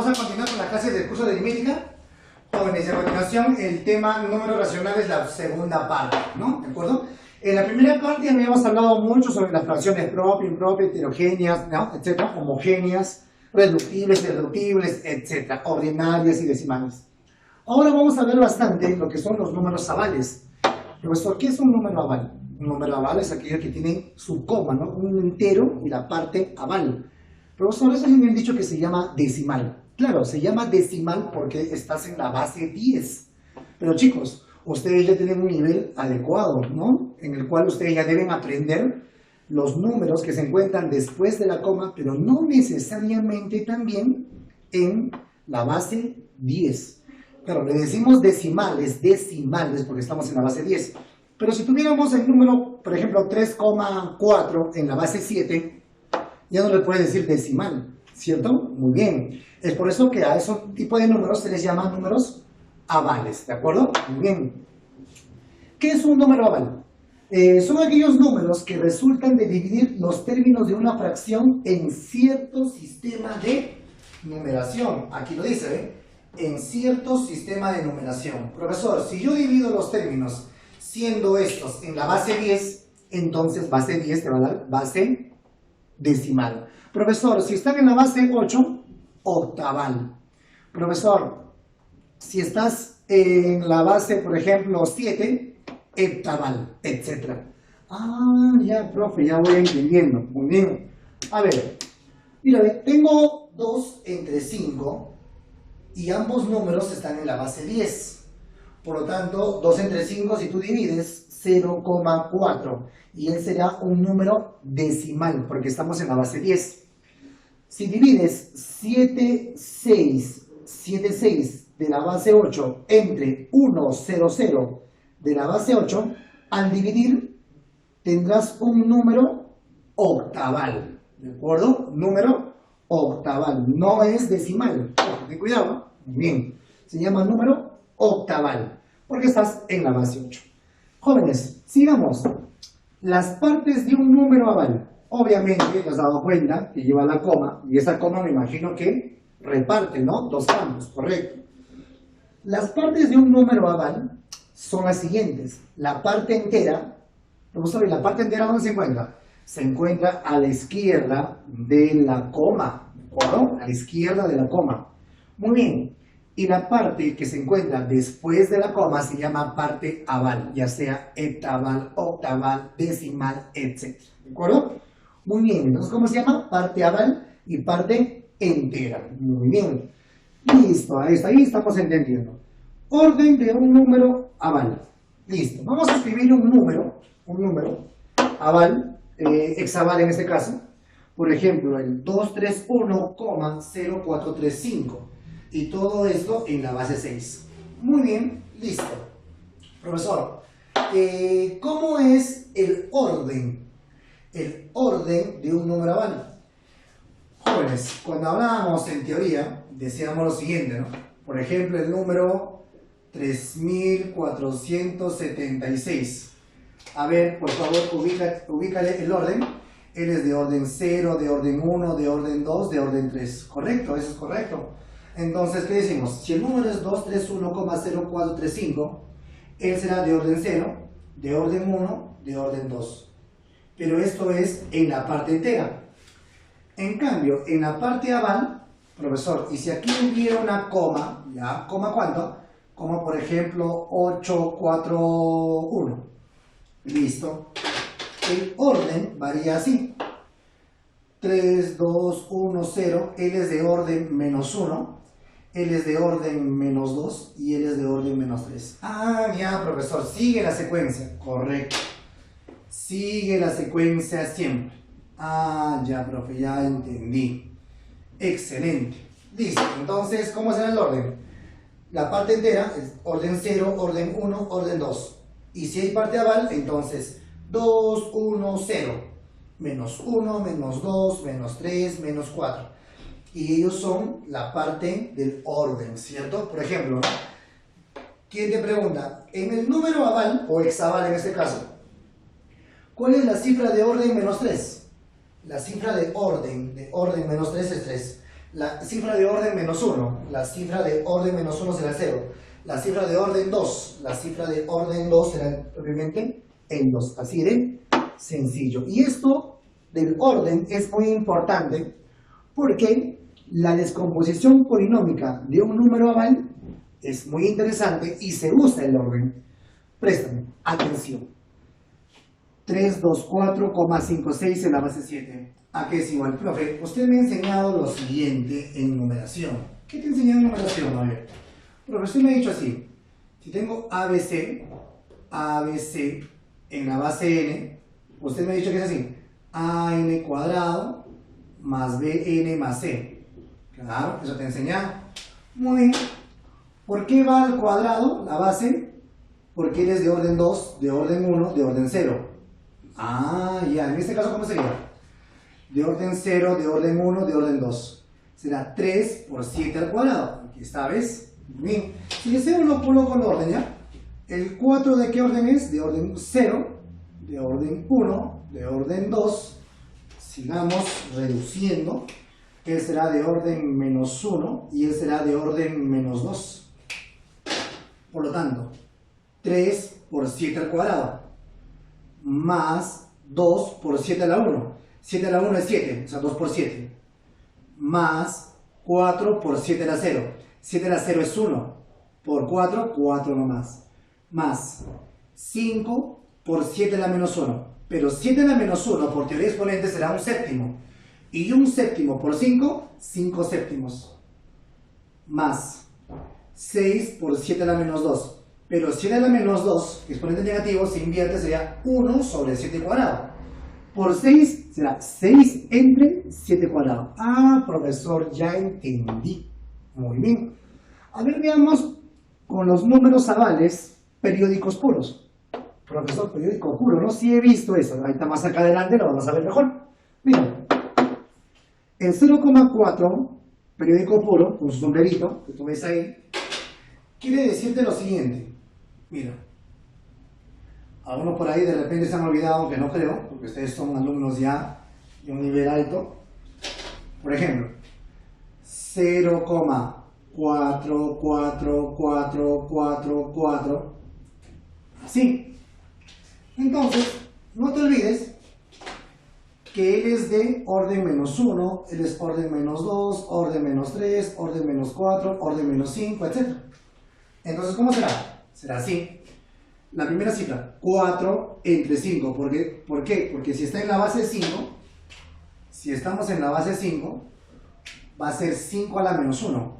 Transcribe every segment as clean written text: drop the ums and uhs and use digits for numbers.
vamos a continuar con la clase del curso de aritmética. Jóvenes, a continuación el tema números racionales, la segunda parte, ¿no? ¿De acuerdo? En la primera parte habíamos hablado mucho sobre las fracciones propias, impropias, heterogéneas, ¿no? Etcétera, homogéneas, reductibles, irreductibles, etcétera, ordinarias y decimales. Ahora vamos a ver bastante lo que son los números avales. Profesor, ¿qué es un número aval? Un número aval es aquello que tiene su coma, ¿no? Un entero y la parte aval. Profesor, eso me han dicho que se llama decimal. Claro, se llama decimal porque estás en la base 10. Pero chicos, ustedes ya tienen un nivel adecuado, ¿no? En el cual ustedes ya deben aprender los números que se encuentran después de la coma, pero no necesariamente también en la base 10. Claro, le decimos decimales porque estamos en la base 10. Pero si tuviéramos el número, por ejemplo, 3,4 en la base 7, ya no le puedes decir decimal, ¿cierto? Muy bien. Es por eso que a esos tipos de números se les llama números avales, ¿de acuerdo? Muy bien. ¿Qué es un número aval? Son aquellos números que resultan de dividir los términos de una fracción en cierto sistema de numeración. Aquí lo dice, ¿eh? En cierto sistema de numeración. Profesor, si yo divido los términos siendo estos en la base 10, entonces base 10 te va a dar base decimal. Profesor, si están en la base 8, octaval. Profesor, si estás en la base, por ejemplo, 7, heptaval, etc. Ah, ya, profe, ya voy entendiendo. Muy bien. A ver, mira, tengo 2 entre 5 y ambos números están en la base 10. Por lo tanto, 2 entre 5, si tú divides, 0,4. Y él será un número decimal, porque estamos en la base 10. Si divides 7,6 de la base 8 entre 1,00 de la base 8, al dividir tendrás un número octaval. ¿De acuerdo? Número octaval. No es decimal. Ten cuidado. Bien. Se llama número octaval, porque estás en la base 8. Jóvenes, sigamos. Las partes de un número aval, obviamente te has dado cuenta que lleva la coma, y esa coma me imagino que reparte, ¿no? Dos campos, correcto. Las partes de un número aval son las siguientes. La parte entera, vamos a ver, la parte entera ¿dónde se encuentra? Se encuentra a la izquierda de la coma, ¿de acuerdo? A la izquierda de la coma. Muy bien. Y la parte que se encuentra después de la coma se llama parte aval, ya sea heptaval, octaval, decimal, etc. ¿De acuerdo? Muy bien, entonces ¿cómo se llama? Parte aval y parte entera. Muy bien. Listo, ahí estamos entendiendo. Orden de un número aval. Listo. Vamos a escribir un número aval, hexaval en este caso. Por ejemplo, el 231,0435. Y todo esto en la base 6. Muy bien, listo. Profesor, ¿cómo es el orden? El orden de un número aval. Jóvenes, cuando hablábamos en teoría, decíamos lo siguiente, ¿no? Por ejemplo, el número 3476. A ver, por favor, ubícale el orden. Él es de orden 0, de orden 1, de orden 2, de orden 3. ¿Correcto? Eso es correcto. Entonces, ¿qué decimos? Si el número es 231,0435, él será de orden 0, de orden 1, de orden 2. Pero esto es en la parte entera. En cambio, en la parte aval, profesor, y si aquí hubiera una coma, ¿ya? ¿Coma cuánto? Como por ejemplo 841. Listo. El orden varía así. 3, 2, 1, 0, él es de orden menos 1. Él es de orden menos 2 y él es de orden menos 3. Ah, ya, profesor, sigue la secuencia. Correcto. Sigue la secuencia siempre. Ah, ya, profe, ya entendí. Excelente. Listo. Entonces, ¿cómo será el orden? La parte entera es orden 0, orden 1, orden 2. Y si hay parte aval, entonces 2, 1, 0. Menos 1, menos 2, menos 3, menos 4. Y ellos son la parte del orden, ¿cierto? Por ejemplo, ¿no? ¿Quién te pregunta? En el número aval, o hexaval en este caso, ¿cuál es la cifra de orden menos 3? La cifra de orden menos 3 es 3. La cifra de orden menos 1, la cifra de orden menos 1 será 0. La cifra de orden 2, la cifra de orden 2 será obviamente el 2. Así de sencillo. Y esto del orden es muy importante porque la descomposición polinómica de un número aval es muy interesante y se usa el orden. Préstame atención. 324,56 en la base 7. ¿A qué es igual? Profe, usted me ha enseñado lo siguiente en numeración. ¿Qué te he enseñado en numeración? A ver. Profe, usted me ha dicho así. Si tengo ABC en la base n, usted me ha dicho que es así. AN cuadrado más BN más C. Claro, eso te he enseñado. Muy bien. ¿Por qué va al cuadrado la base? Porque él es de orden 2, de orden 1, de orden 0. Ah, ya. En este caso, ¿cómo sería? De orden 0, de orden 1, de orden 2. Será 3 por 7 al cuadrado. Aquí está, ¿ves? Bien. Si deseo lo coloco en orden, ¿ya? ¿El 4 de qué orden es? De orden 0, de orden 1, de orden 2. Sigamos reduciendo. Él será de orden menos 1 y él será de orden menos 2. Por lo tanto, 3 por 7 al cuadrado más 2 por 7 a la 1. 7 a la 1 es 7, o sea, 2 por 7. Más 4 por 7 a la 0. 7 a la 0 es 1. Por 4, 4 nomás. Más 5 por 7 a la menos 1. Pero 7 a la menos 1 por teoría exponente será un séptimo. Y un séptimo por 5, 5 séptimos. Más 6 por 7 a la menos 2. Pero 7 a la menos 2, exponente negativo, se invierte, sería 1 sobre 7 cuadrado. Por 6 será 6 entre 7 cuadrado. Ah, profesor, ya entendí. Muy bien. A ver, veamos con los números avales periódicos puros. Profesor, periódico puro, ¿no? Sí he visto eso. Ahorita más acá adelante lo vamos a ver mejor. Mira, el 0,4 periódico puro, con su sombrerito, que tú ves ahí, quiere decirte lo siguiente. Mira, a uno por ahí de repente se han olvidado, aunque no creo, porque ustedes son alumnos ya de un nivel alto. Por ejemplo, 0,444444, así. Entonces, no te olvides que él es de orden menos 1, él es orden menos 2, orden menos 3, orden menos 4, orden menos 5, etc. Entonces, ¿cómo será? Será así. La primera cifra, 4 entre 5. ¿Por qué? Porque si está en la base 5, si estamos en la base 5, va a ser 5 a la menos 1.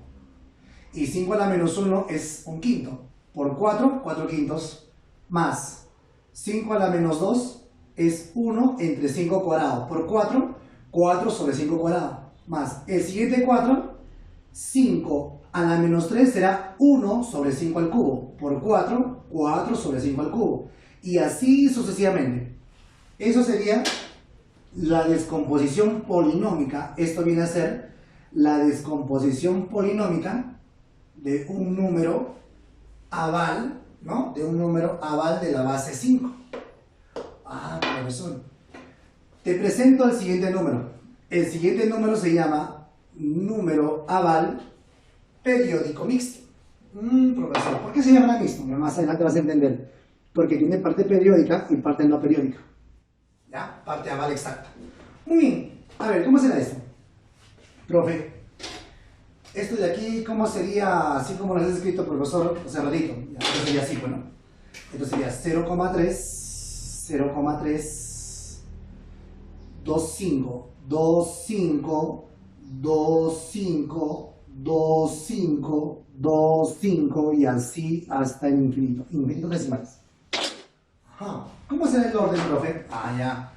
Y 5 a la menos 1 es un quinto. Por 4, 4 quintos. Más 5 a la menos 2 es 1 entre 5 cuadrado. Por 4, 4 sobre 5 cuadrado. Más el siguiente 4, 5 a la menos 3 será 1 sobre 5 al cubo. Por 4, 4 sobre 5 al cubo. Y así sucesivamente. Eso sería la descomposición polinómica. Esto viene a ser la descomposición polinómica de un número aval, ¿no? De un número aval de la base 5. Ah, profesor. Te presento el siguiente número. El siguiente número se llama número aval periódico mixto. Profesor, ¿por qué se llama mixto? Más adelante vas a entender. Porque tiene parte periódica y parte no periódica. ¿Ya? Parte aval exacta. Muy bien. A ver, ¿cómo será esto? Profe, esto de aquí, ¿cómo sería así como lo has escrito, profesor? Cerradito. Ya, esto sería así, bueno. Esto sería 0,3, 25, 25, 25, 25, 25 y así hasta el infinito. Infinitos decimales. Ajá. ¿Cómo será el orden, profe? Ah, ya.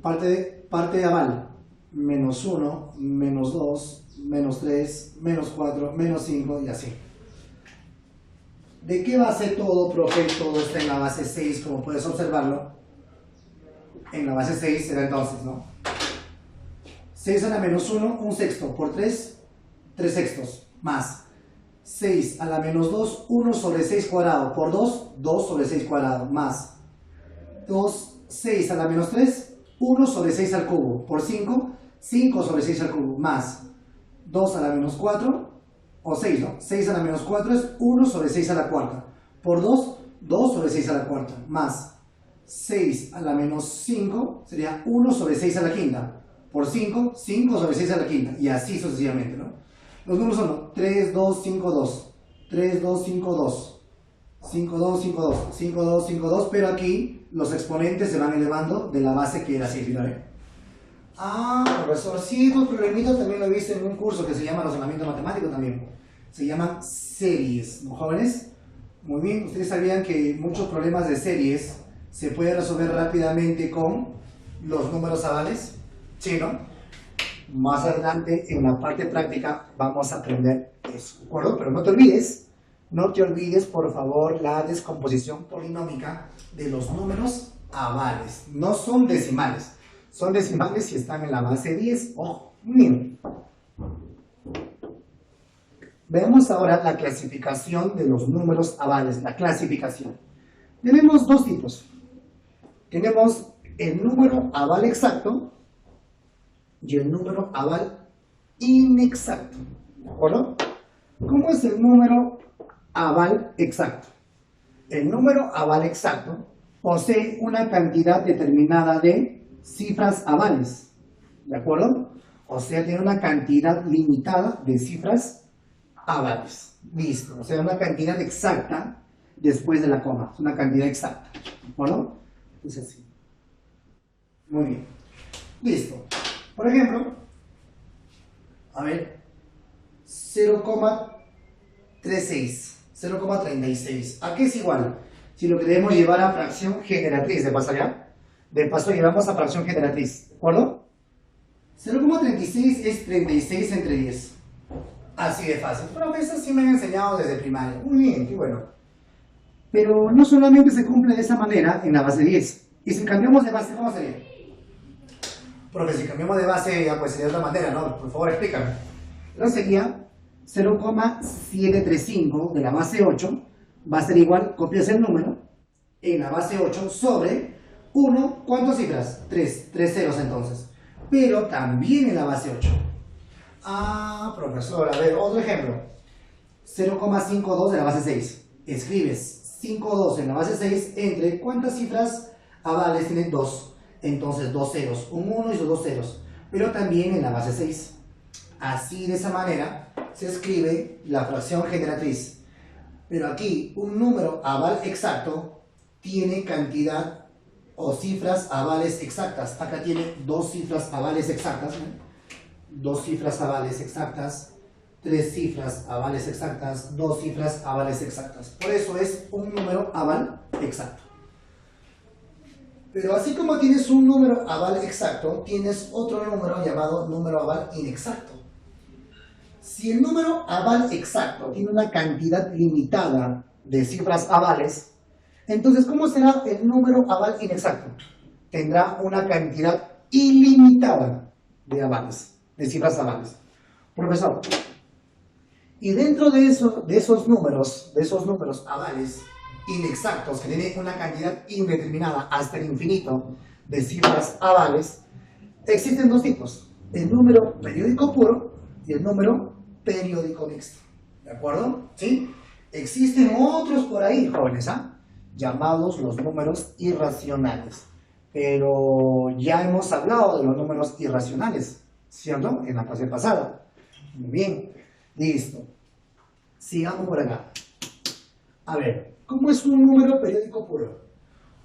Parte de aval. Menos 1, menos 2, menos 3, menos 4, menos 5 y así. ¿De qué base todo, profe? Todo está en la base 6, como puedes observarlo. En la base 6 será entonces, ¿no? 6 a la menos 1, un sexto. Por 3, 3 sextos. Más 6 a la menos 2, 1 sobre 6 cuadrado. Por 2, 2 sobre 6 cuadrado. Más 6 a la menos 3, 1 sobre 6 al cubo. Por 5, 5 sobre 6 al cubo. Más 2 a la menos 4, o 6, ¿no? 6 a la menos 4 es 1 sobre 6 a la cuarta. Por 2, 2 sobre 6 a la cuarta. Más 6 a la menos 5 sería 1 sobre 6 a la quinta. Por 5, 5 sobre 6 a la quinta. Y así sucesivamente, ¿no? Los números son 3, 2, 5, 2. 3, 2, 5, 2. 5, 2, 5, 2. 5, 2, 5, 2. Pero aquí los exponentes se van elevando de la base que era 6, ¿vale? Ah, profesor, sí, estos problemitas también lo he visto en un curso que se llama razonamiento matemático también. Se llaman series, ¿no, jóvenes? Muy bien, ustedes sabían que muchos problemas de series se pueden resolver rápidamente con los números avales. Sí, ¿no? Más adelante, en la parte práctica, vamos a aprender eso, ¿de acuerdo? Pero no te olvides, por favor, la descomposición polinómica de los números avales. No son decimales. Son decimales si están en la base 10. Ojo, miren. Veamos ahora la clasificación de los números avales, la clasificación. Tenemos dos tipos. Tenemos el número aval exacto y el número aval inexacto. ¿De acuerdo? ¿Cómo es el número aval exacto? El número aval exacto posee una cantidad determinada de cifras avales, ¿de acuerdo? O sea, tiene una cantidad limitada de cifras avales. Listo, o sea, una cantidad exacta después de la coma, es una cantidad exacta, ¿de acuerdo? Es así. Muy bien. Listo. Por ejemplo, a ver, 0,36, 0,36. ¿A qué es igual? Si lo queremos llevar a fracción generatriz, ¿de paso allá? De paso llevamos a fracción generatriz, ¿de acuerdo? 0,36 es 36 entre 10. Así de fácil. Pero eso sí me han enseñado desde primaria. Muy bien, qué bueno. Pero no solamente se cumple de esa manera en la base 10. Y si cambiamos de base, ¿cómo sería? Porque si cambiamos de base, ya pues sería de otra manera, ¿no? Por favor, explícame. Entonces sería 0,735 de la base 8 va a ser igual, copias el número, en la base 8 sobre 1, ¿cuántas cifras? 3 ceros entonces. Pero también en la base 8. Ah, profesor, a ver, otro ejemplo. 0,52 de la base 6. Escribes 5,2 en la base 6 entre ¿cuántas cifras avales tienen 2? Entonces 2 ceros, un 1 y sus 2 ceros. Pero también en la base 6. Así, de esa manera, se escribe la fracción generatriz. Pero aquí, un número aval exacto tiene cantidad o cifras avales exactas. Acá tiene dos cifras avales exactas, ¿no? Dos cifras avales exactas, tres cifras avales exactas, dos cifras avales exactas. Por eso es un número aval exacto. Pero así como tienes un número aval exacto, tienes otro número llamado número aval inexacto. Si el número aval exacto tiene una cantidad limitada de cifras avales, entonces, ¿cómo será el número aval inexacto? Tendrá una cantidad ilimitada de avales, de cifras avales. Profesor, y dentro de esos números avales inexactos, que tienen una cantidad indeterminada hasta el infinito de cifras avales, existen dos tipos: el número periódico puro y el número periódico mixto. ¿De acuerdo? ¿Sí? Existen otros por ahí, jóvenes, llamados los números irracionales. Pero ya hemos hablado de los números irracionales, ¿cierto? En la clase pasada. Muy bien, listo. Sigamos por acá. A ver, ¿cómo es un número periódico puro?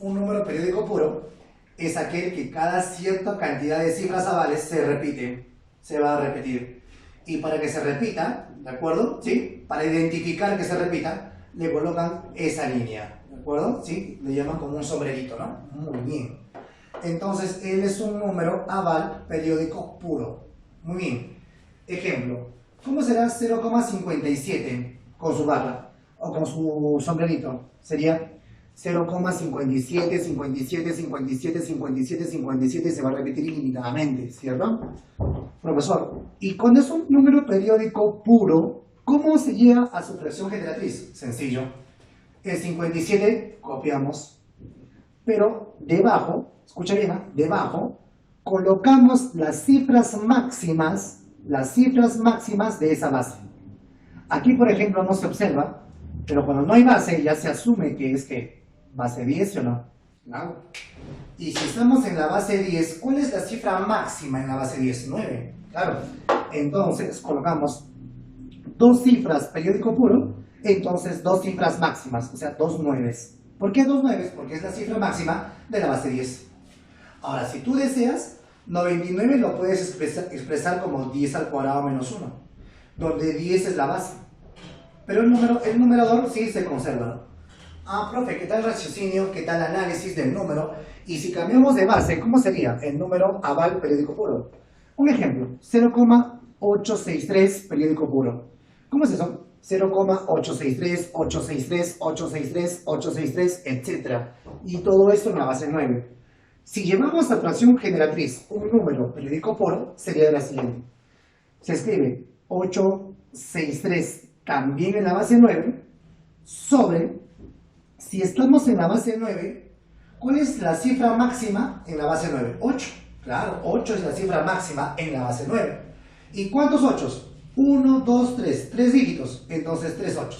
Un número periódico puro es aquel que cada cierta cantidad de cifras avales se repite, se va a repetir. Y para que se repita, ¿de acuerdo? ¿Sí? Para identificar que se repita, le colocan esa línea, ¿de acuerdo? ¿Sí? Le llaman como un sombrerito, ¿no? Muy bien. Entonces, él es un número aval periódico puro. Muy bien. Ejemplo, ¿cómo será 0,57 con su barra o con su sombrerito? Sería 0,57, 57, 57, 57, 57 y se va a repetir ilimitadamente, ¿cierto? Profesor, y cuando es un número periódico puro, ¿cómo se llega a su fracción generatriz? Sencillo. El 57 copiamos, pero debajo, escucha bien, debajo colocamos las cifras máximas las cifras máximas de esa base. Aquí, por ejemplo, no se observa, pero cuando no hay base ya se asume que es que base 10, ¿sí o no? Claro. Y si estamos en la base 10, ¿cuál es la cifra máxima en la base 10? 9. Claro. Entonces, colocamos dos cifras periódico puro, entonces dos cifras máximas, o sea, dos nueves. ¿Por qué dos nueves? Porque es la cifra máxima de la base 10. Ahora, si tú deseas, 99 lo puedes expresar como 10 al cuadrado menos 1, donde 10 es la base. Pero el numerador sí se conserva, ¿no? Ah, profe, ¿qué tal raciocinio? ¿Qué tal análisis del número? Y si cambiamos de base, ¿cómo sería el número aval periódico puro? Un ejemplo, 0,863 periódico puro. ¿Cómo es eso? 0,863, 863, 863, 863, etc. Y todo esto en la base 9. Si llevamos a fracción generatriz un número periódico puro, sería la siguiente. Se escribe 863 también en la base 9 sobre, si estamos en la base 9, ¿cuál es la cifra máxima en la base 9? 8. Claro, 8 es la cifra máxima en la base 9. ¿Y cuántos 8? 1, 2, 3. 3 dígitos. Entonces 3 8.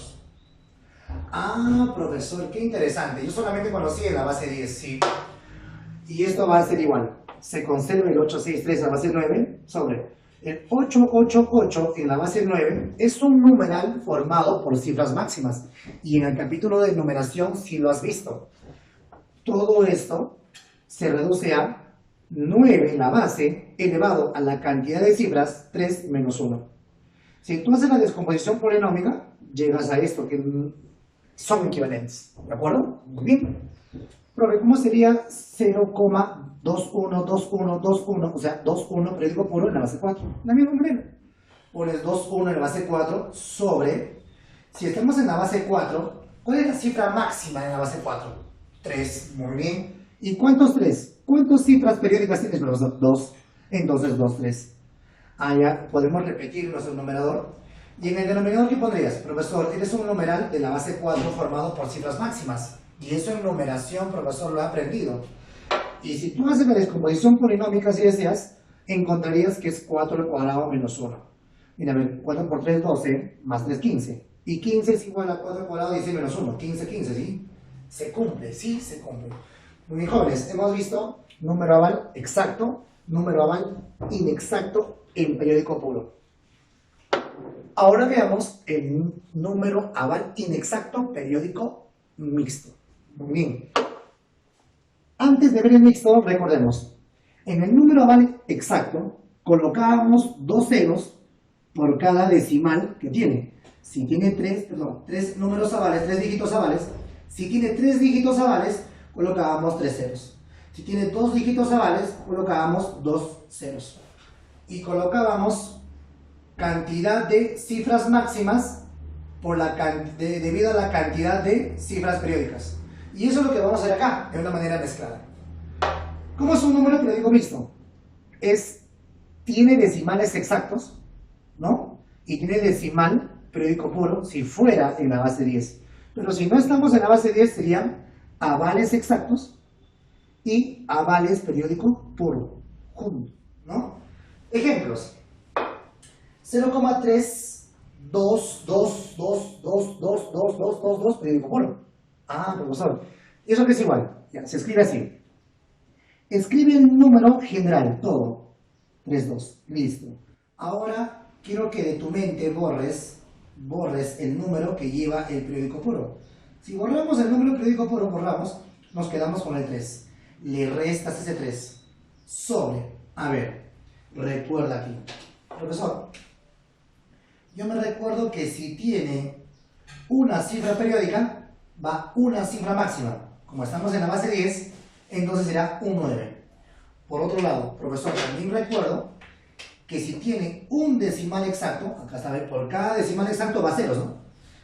Ah, profesor, qué interesante. Yo solamente conocí en la base 10, sí. Y esto va a ser igual. Se conserva el 863 en la base 9 sobre el 888 en la base 9. Es un numeral formado por cifras máximas. Y en el capítulo de numeración sí lo has visto. Todo esto se reduce a 9 en la base elevado a la cantidad de cifras 3 menos 1. Si tú haces la descomposición polinómica, llegas a esto, que son equivalentes. ¿De acuerdo? Muy bien. Profe, ¿cómo sería 0,212121? O sea, 21 periódico puro en la base 4. La misma manera. Pones 21 en la base 4 sobre, si estamos en la base 4, ¿cuál es la cifra máxima en la base 4? 3. Muy bien. ¿Y cuántos 3? ¿Cuántas cifras periódicas tienes, profesor? 2. Entonces 2, 3. Ah, ya podemos repetir nuestro numerador. ¿Y en el denominador qué pondrías? Profesor, tienes un numeral de la base 4 formado por cifras máximas. Y eso en numeración, profesor, lo ha aprendido. Y si tú haces la descomposición polinómica, si deseas, encontrarías que es 4 al cuadrado menos 1. Mira, 4 por 3, 12, más 3, 15. Y 15 es igual a 4 al cuadrado, 10 menos 1. 15, 15, ¿sí? Se cumple, sí, se cumple. Muy bien, jóvenes, hemos visto número aval exacto, número aval inexacto en periódico puro. Ahora veamos el número aval inexacto periódico mixto. Muy bien. Antes de ver el mixto, recordemos, en el número aval exacto colocábamos dos ceros por cada decimal que tiene. Si tiene tres números avales, 3 dígitos avales, si tiene 3 dígitos avales, colocábamos 3 ceros. Si tiene 2 dígitos avales, colocábamos 2 ceros. Y colocábamos cantidad de cifras máximas debido a la cantidad de cifras periódicas. Y eso es lo que vamos a hacer acá, de una manera mezclada. ¿Cómo es un número periódico mixto? Tiene decimales exactos, ¿no? Y tiene decimal periódico puro si fuera en la base 10. Pero si no estamos en la base 10, serían avales exactos y avales periódico puro, juntos, ¿no? Ejemplos. 0,322222222 periódico puro. Ah, profesor. ¿Y eso qué es igual? Ya, se escribe así. Escribe el número general, todo. 32. Listo. Ahora quiero que de tu mente borres el número que lleva el periódico puro. Si borramos el número periódico puro, nos quedamos con el 3. Le restas ese 3 sobre. A ver, recuerda aquí. Profesor, yo me recuerdo que si tiene una cifra periódica, va una cifra máxima. Como estamos en la base 10, entonces será un 9. Por otro lado, profesor, también recuerdo que si tiene un decimal exacto, acá está, por cada decimal exacto va a ceros, ¿no?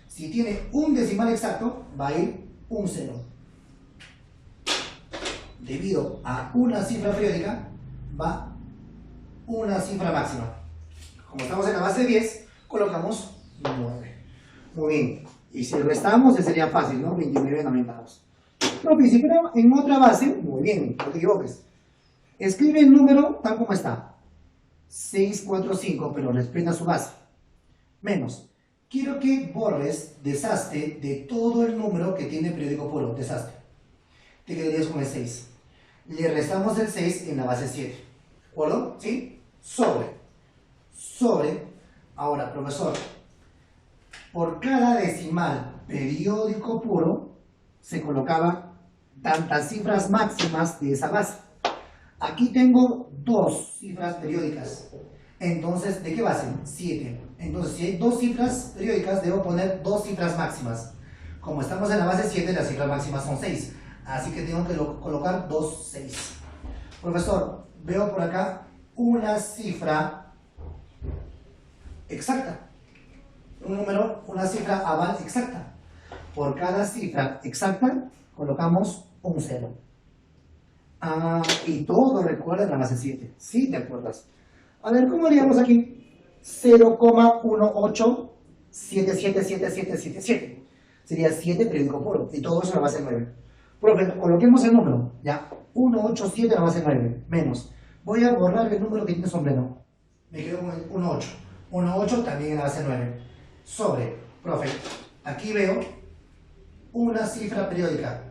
Si tiene un decimal exacto, va a ir un 0. Debido a una cifra periódica, va una cifra máxima. Como estamos en la base 10, colocamos 9. Muy bien. Y si restamos, sería fácil, ¿no? 29 90. No, pero si fuera en otra base, muy bien, no te equivoques. Escribe el número tal como está. 645, pero respeta su base. Menos. Quiero que borres desastre de todo el número que tiene periódico puro. Desastre. Te quedarías con el 6. Le restamos el 6 en la base 7. ¿De acuerdo? ¿Sí? Sobre. Ahora, profesor, por cada decimal periódico puro se colocaba tantas cifras máximas de esa base. Aquí tengo 2 cifras periódicas. Entonces, ¿de qué base? 7. Entonces, si hay 2 cifras periódicas, debo poner 2 cifras máximas. Como estamos en la base 7, las cifras máximas son 6. Así que tengo que colocar 2, 6. Profesor, veo por acá una cifra exacta. Un número, una cifra aval exacta. Por cada cifra exacta, colocamos un 0. Y todo recuerda en la base 7. ¿Sí? ¿Te acuerdas? A ver, ¿cómo haríamos aquí? 0,1877777. Sería 7 periódico puro. Y todo eso en la base 9. Profe, coloquemos el número. Ya. 187 en la base 9. Menos. Voy a borrar el número que tiene sombrero. Me quedo con el 18. 18 también en la base 9. Sobre. Profe, aquí veo una cifra periódica.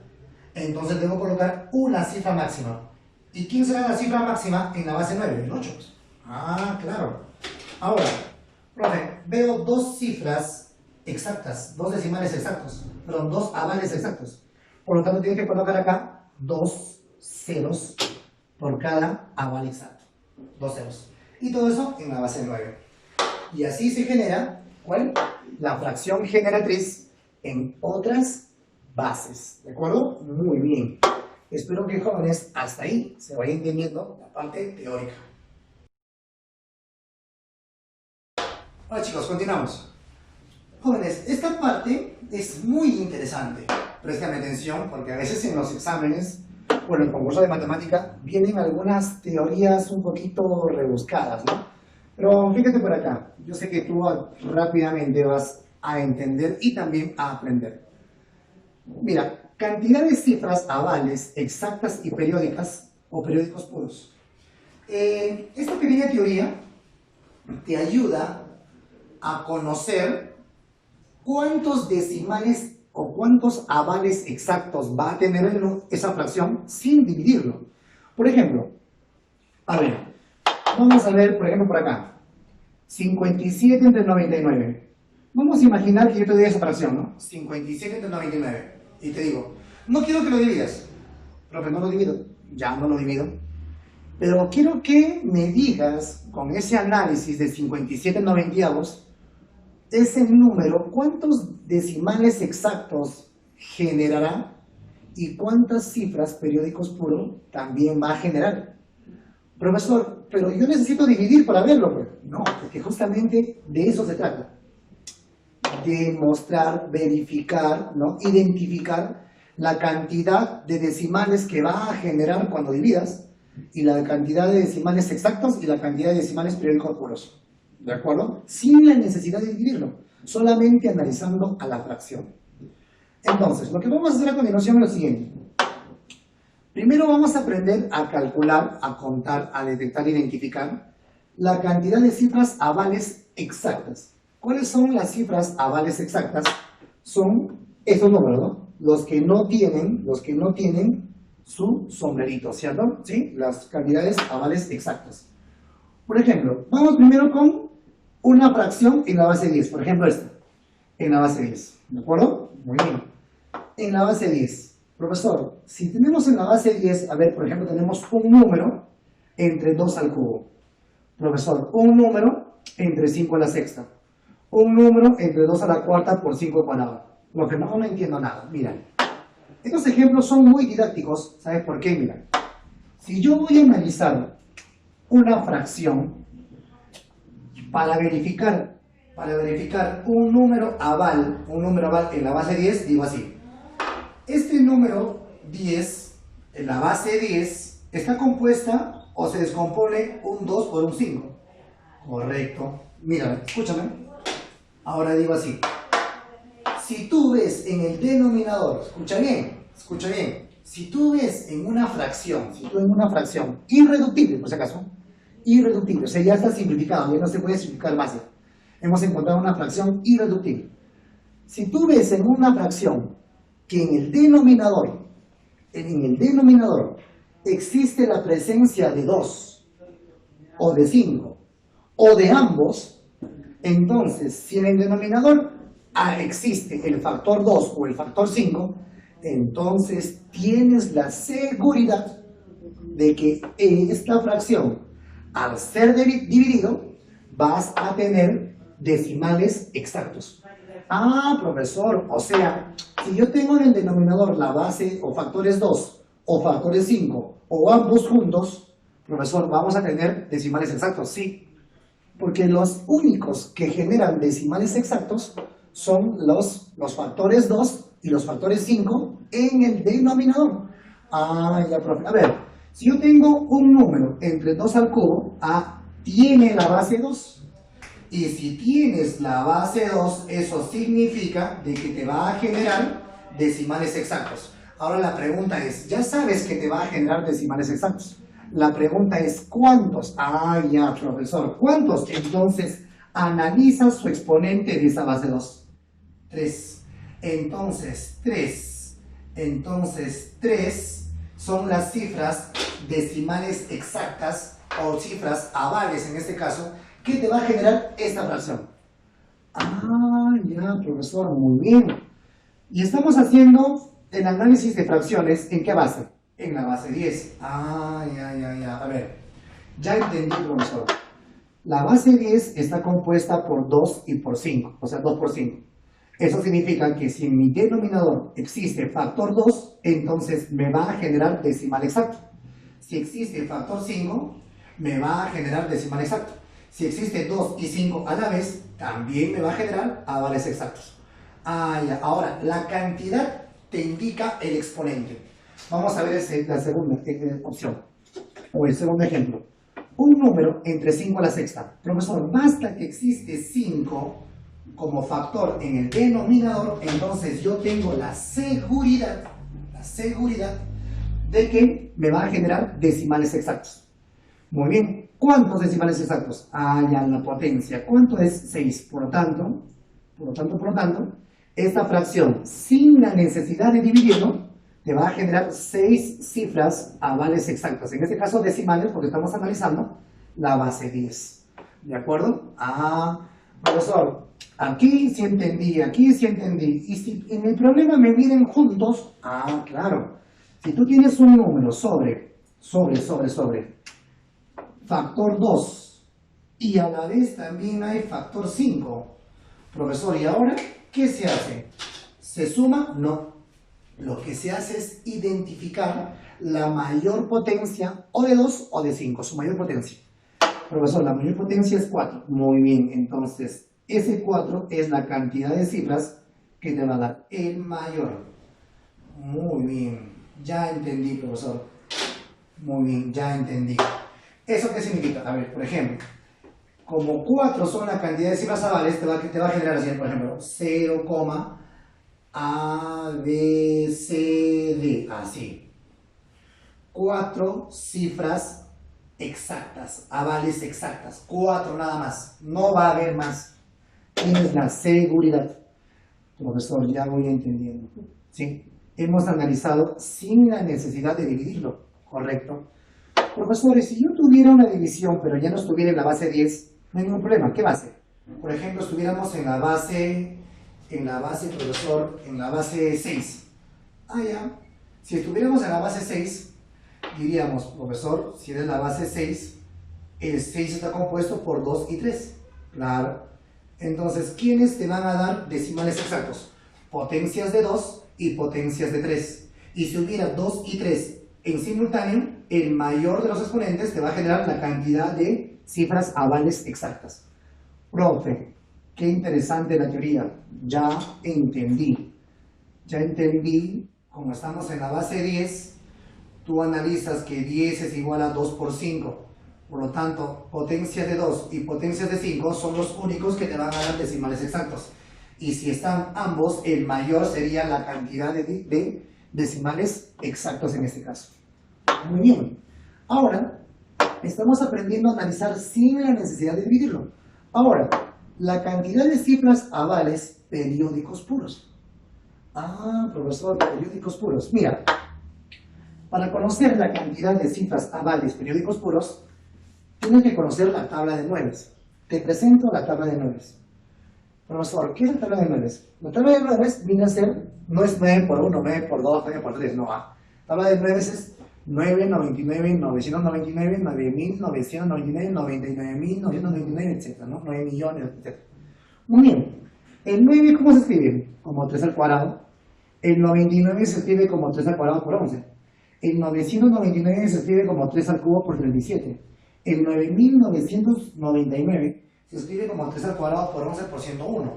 Entonces debo colocar una cifra máxima. ¿Y quién será la cifra máxima en la base 9? El 8. Claro. Ahora, profe, veo 2 cifras exactas, 2 decimales exactos, perdón, 2 avales exactos. Por lo tanto, tienes que colocar acá 2 ceros por cada aval exacto. 2 ceros. Y todo eso en la base 9. Y así se genera, ¿cuál? La fracción generatriz en otras bases. ¿De acuerdo? Muy bien. Espero que, jóvenes, hasta ahí se vaya entendiendo la parte teórica. Ahora, chicos, continuamos. Jóvenes, esta parte es muy interesante. Préstame atención porque a veces en los exámenes o en el concurso de matemática vienen algunas teorías un poquito rebuscadas, ¿no? Pero fíjate por acá. Yo sé que tú rápidamente vas a entender y también a aprender. Mira, cantidad de cifras avales exactas y periódicas o periódicos puros. Esta pequeña teoría te ayuda a conocer cuántos decimales o cuántos avales exactos va a tener esa fracción sin dividirlo. Por ejemplo, a ver, vamos a ver, por ejemplo, por acá, 57 entre 99. Vamos a imaginar que yo te doy esa fracción, ¿no? 57 entre 99. Y te digo, no quiero que lo dividas. Profe, no lo divido. Ya no lo divido. Pero quiero que me digas, con ese análisis de 57 noventiavos, ese número, ¿cuántos decimales exactos generará y cuántas cifras periódicos puros también va a generar? Profesor, pero yo necesito dividir para verlo, pues. No, porque justamente de eso se trata. Demostrar, verificar, ¿no? Identificar la cantidad de decimales que va a generar cuando dividas y la cantidad de decimales exactos y la cantidad de decimales periódicos puros. ¿De acuerdo? Sin la necesidad de dividirlo, solamente analizando a la fracción. Entonces, lo que vamos a hacer a continuación es lo siguiente. Primero vamos a aprender a calcular, a contar, a detectar, identificar la cantidad de cifras avales exactas. ¿Cuáles son las cifras avales exactas? Son estos números, ¿no? Los que no tienen su sombrerito, ¿cierto? ¿Sí? Las cantidades avales exactas. Por ejemplo, vamos primero con una fracción en la base 10. Por ejemplo, esta. En la base 10. ¿De acuerdo? Muy bien. En la base 10. Profesor, si tenemos en la base 10, a ver, por ejemplo, tenemos un número entre 2 al cubo. Profesor, un número entre 5 a la sexta. Un número entre 2 a la cuarta por 5 cuadrado. Lo que no entiendo nada. Mira, estos ejemplos son muy didácticos. ¿Sabes por qué? Mira, si yo voy a analizar una fracción para verificar un número aval en la base 10, digo así. Este número 10, en la base 10, está compuesta o se descompone un 2 por un 5. Correcto. Mira, escúchame. Ahora digo así. Si tú ves en el denominador, escucha bien. Si tú ves en una fracción irreductible, por si acaso, irreductible, o sea, ya está simplificado, ya no se puede simplificar más. Hemos encontrado una fracción irreductible. Si tú ves en una fracción que en el denominador existe la presencia de 2, o de 5, o de ambos, entonces, si en el denominador existe el factor 2 o el factor 5, entonces tienes la seguridad de que en esta fracción, al ser dividido, vas a tener decimales exactos. Ah, profesor, o sea, si yo tengo en el denominador la base o factores 2 o factores 5 o ambos juntos, profesor, ¿vamos a tener decimales exactos? Sí, porque los únicos que generan decimales exactos son los factores 2 y los factores 5 en el denominador. Ah, ya, profe. A ver, si yo tengo un número entre 2 al cubo, ¿tiene la base 2? Y si tienes la base 2, eso significa de que te va a generar decimales exactos. Ahora la pregunta es, ya sabes que te va a generar decimales exactos. La pregunta es, ¿cuántos? Ah, ya, profesor, ¿cuántos? Entonces, analiza su exponente de esa base 2. 3. Entonces, 3 son las cifras decimales exactas, o cifras avales en este caso, que te va a generar esta fracción. Ah, ya, profesor, muy bien. Y estamos haciendo el análisis de fracciones, ¿en qué base? En la base 10. Ah, ya. A ver, ya entendí, profesor. La base 10 está compuesta por 2 y por 5, o sea, 2 por 5. Eso significa que si en mi denominador existe factor 2, entonces me va a generar decimal exacto. Si existe factor 5, me va a generar decimal exacto. Si existe 2 y 5 a la vez, también me va a generar avales exactos. Ah, ya. Ahora, la cantidad te indica el exponente. Vamos a ver la segunda opción, o el segundo ejemplo. Un número entre 5 a la sexta. Profesor, basta que existe 5 como factor en el denominador, entonces yo tengo la seguridad de que me va a generar decimales exactos. Muy bien, ¿cuántos decimales exactos? Ah, ya, la potencia. ¿Cuánto es 6? Por lo tanto, esta fracción, sin la necesidad de dividirlo, te va a generar 6 cifras avales exactas. En este caso decimales, porque estamos analizando la base 10. ¿De acuerdo? Ah, profesor, aquí sí entendí, aquí sí entendí. Y si en el problema me miden juntos, ah, claro. Si tú tienes un número sobre factor 2 y a la vez también hay factor 5, profesor, ¿y ahora qué se hace? ¿Se suma? No. Lo que se hace es identificar la mayor potencia o de 2 o de 5, su mayor potencia. Profesor, la mayor potencia es 4. Muy bien, entonces ese 4 es la cantidad de cifras que te va a dar el mayor. Muy bien, ya entendí, profesor. Muy bien, ya entendí. ¿Eso qué significa? A ver, por ejemplo, como 4 son la cantidad de cifras avales, te va a generar así, por ejemplo, 0, A, B, C, D, así. 4 cifras exactas, avales exactas, 4 nada más, no va a haber más. Tienes la seguridad. Profesor, ya voy entendiendo. ¿Sí? Hemos analizado sin la necesidad de dividirlo, ¿correcto? Profesores, si yo tuviera una división, pero ya no estuviera en la base 10, no hay ningún problema. ¿Qué base? Por ejemplo, estuviéramos en la base, profesor, en la base 6. Ah, ya. Si estuviéramos en la base 6, diríamos, profesor, si eres la base 6, el 6 está compuesto por 2 y 3. Claro. Entonces, ¿quiénes te van a dar decimales exactos? Potencias de 2 y potencias de 3. Y si hubiera 2 y 3 en simultáneo, el mayor de los exponentes te va a generar la cantidad de cifras avales exactas. Profe, qué interesante la teoría. Ya entendí. Como estamos en la base 10, tú analizas que 10 es igual a 2 por 5. Por lo tanto, potencias de 2 y potencias de 5 son los únicos que te van a dar decimales exactos. Y si están ambos, el mayor sería la cantidad de decimales exactos en este caso. Muy bien. Ahora, Estamos aprendiendo a analizar sin la necesidad de dividirlo. Ahora, la cantidad de cifras avales periódicos puros. Ah, profesor, periódicos puros. Mira, para conocer la cantidad de cifras avales periódicos puros, tienes que conocer la tabla de nueves. Te presento la tabla de nueves. Profesor, ¿qué es la tabla de nueves? La tabla de nueves viene a ser, no es 9 por 1, 9 por 2, 9 por 3, no. La tabla de nueves es 9, 99, 999, 9999, 99.999, etc. ¿no? 9 millones, etc. Muy bien. El 9, ¿cómo se escribe? Como 3 al cuadrado. El 99 se escribe como 3 al cuadrado por 11. El 999 se escribe como 3 al cubo por 37. El 9999 se escribe como 3 al cuadrado por 11 por 101.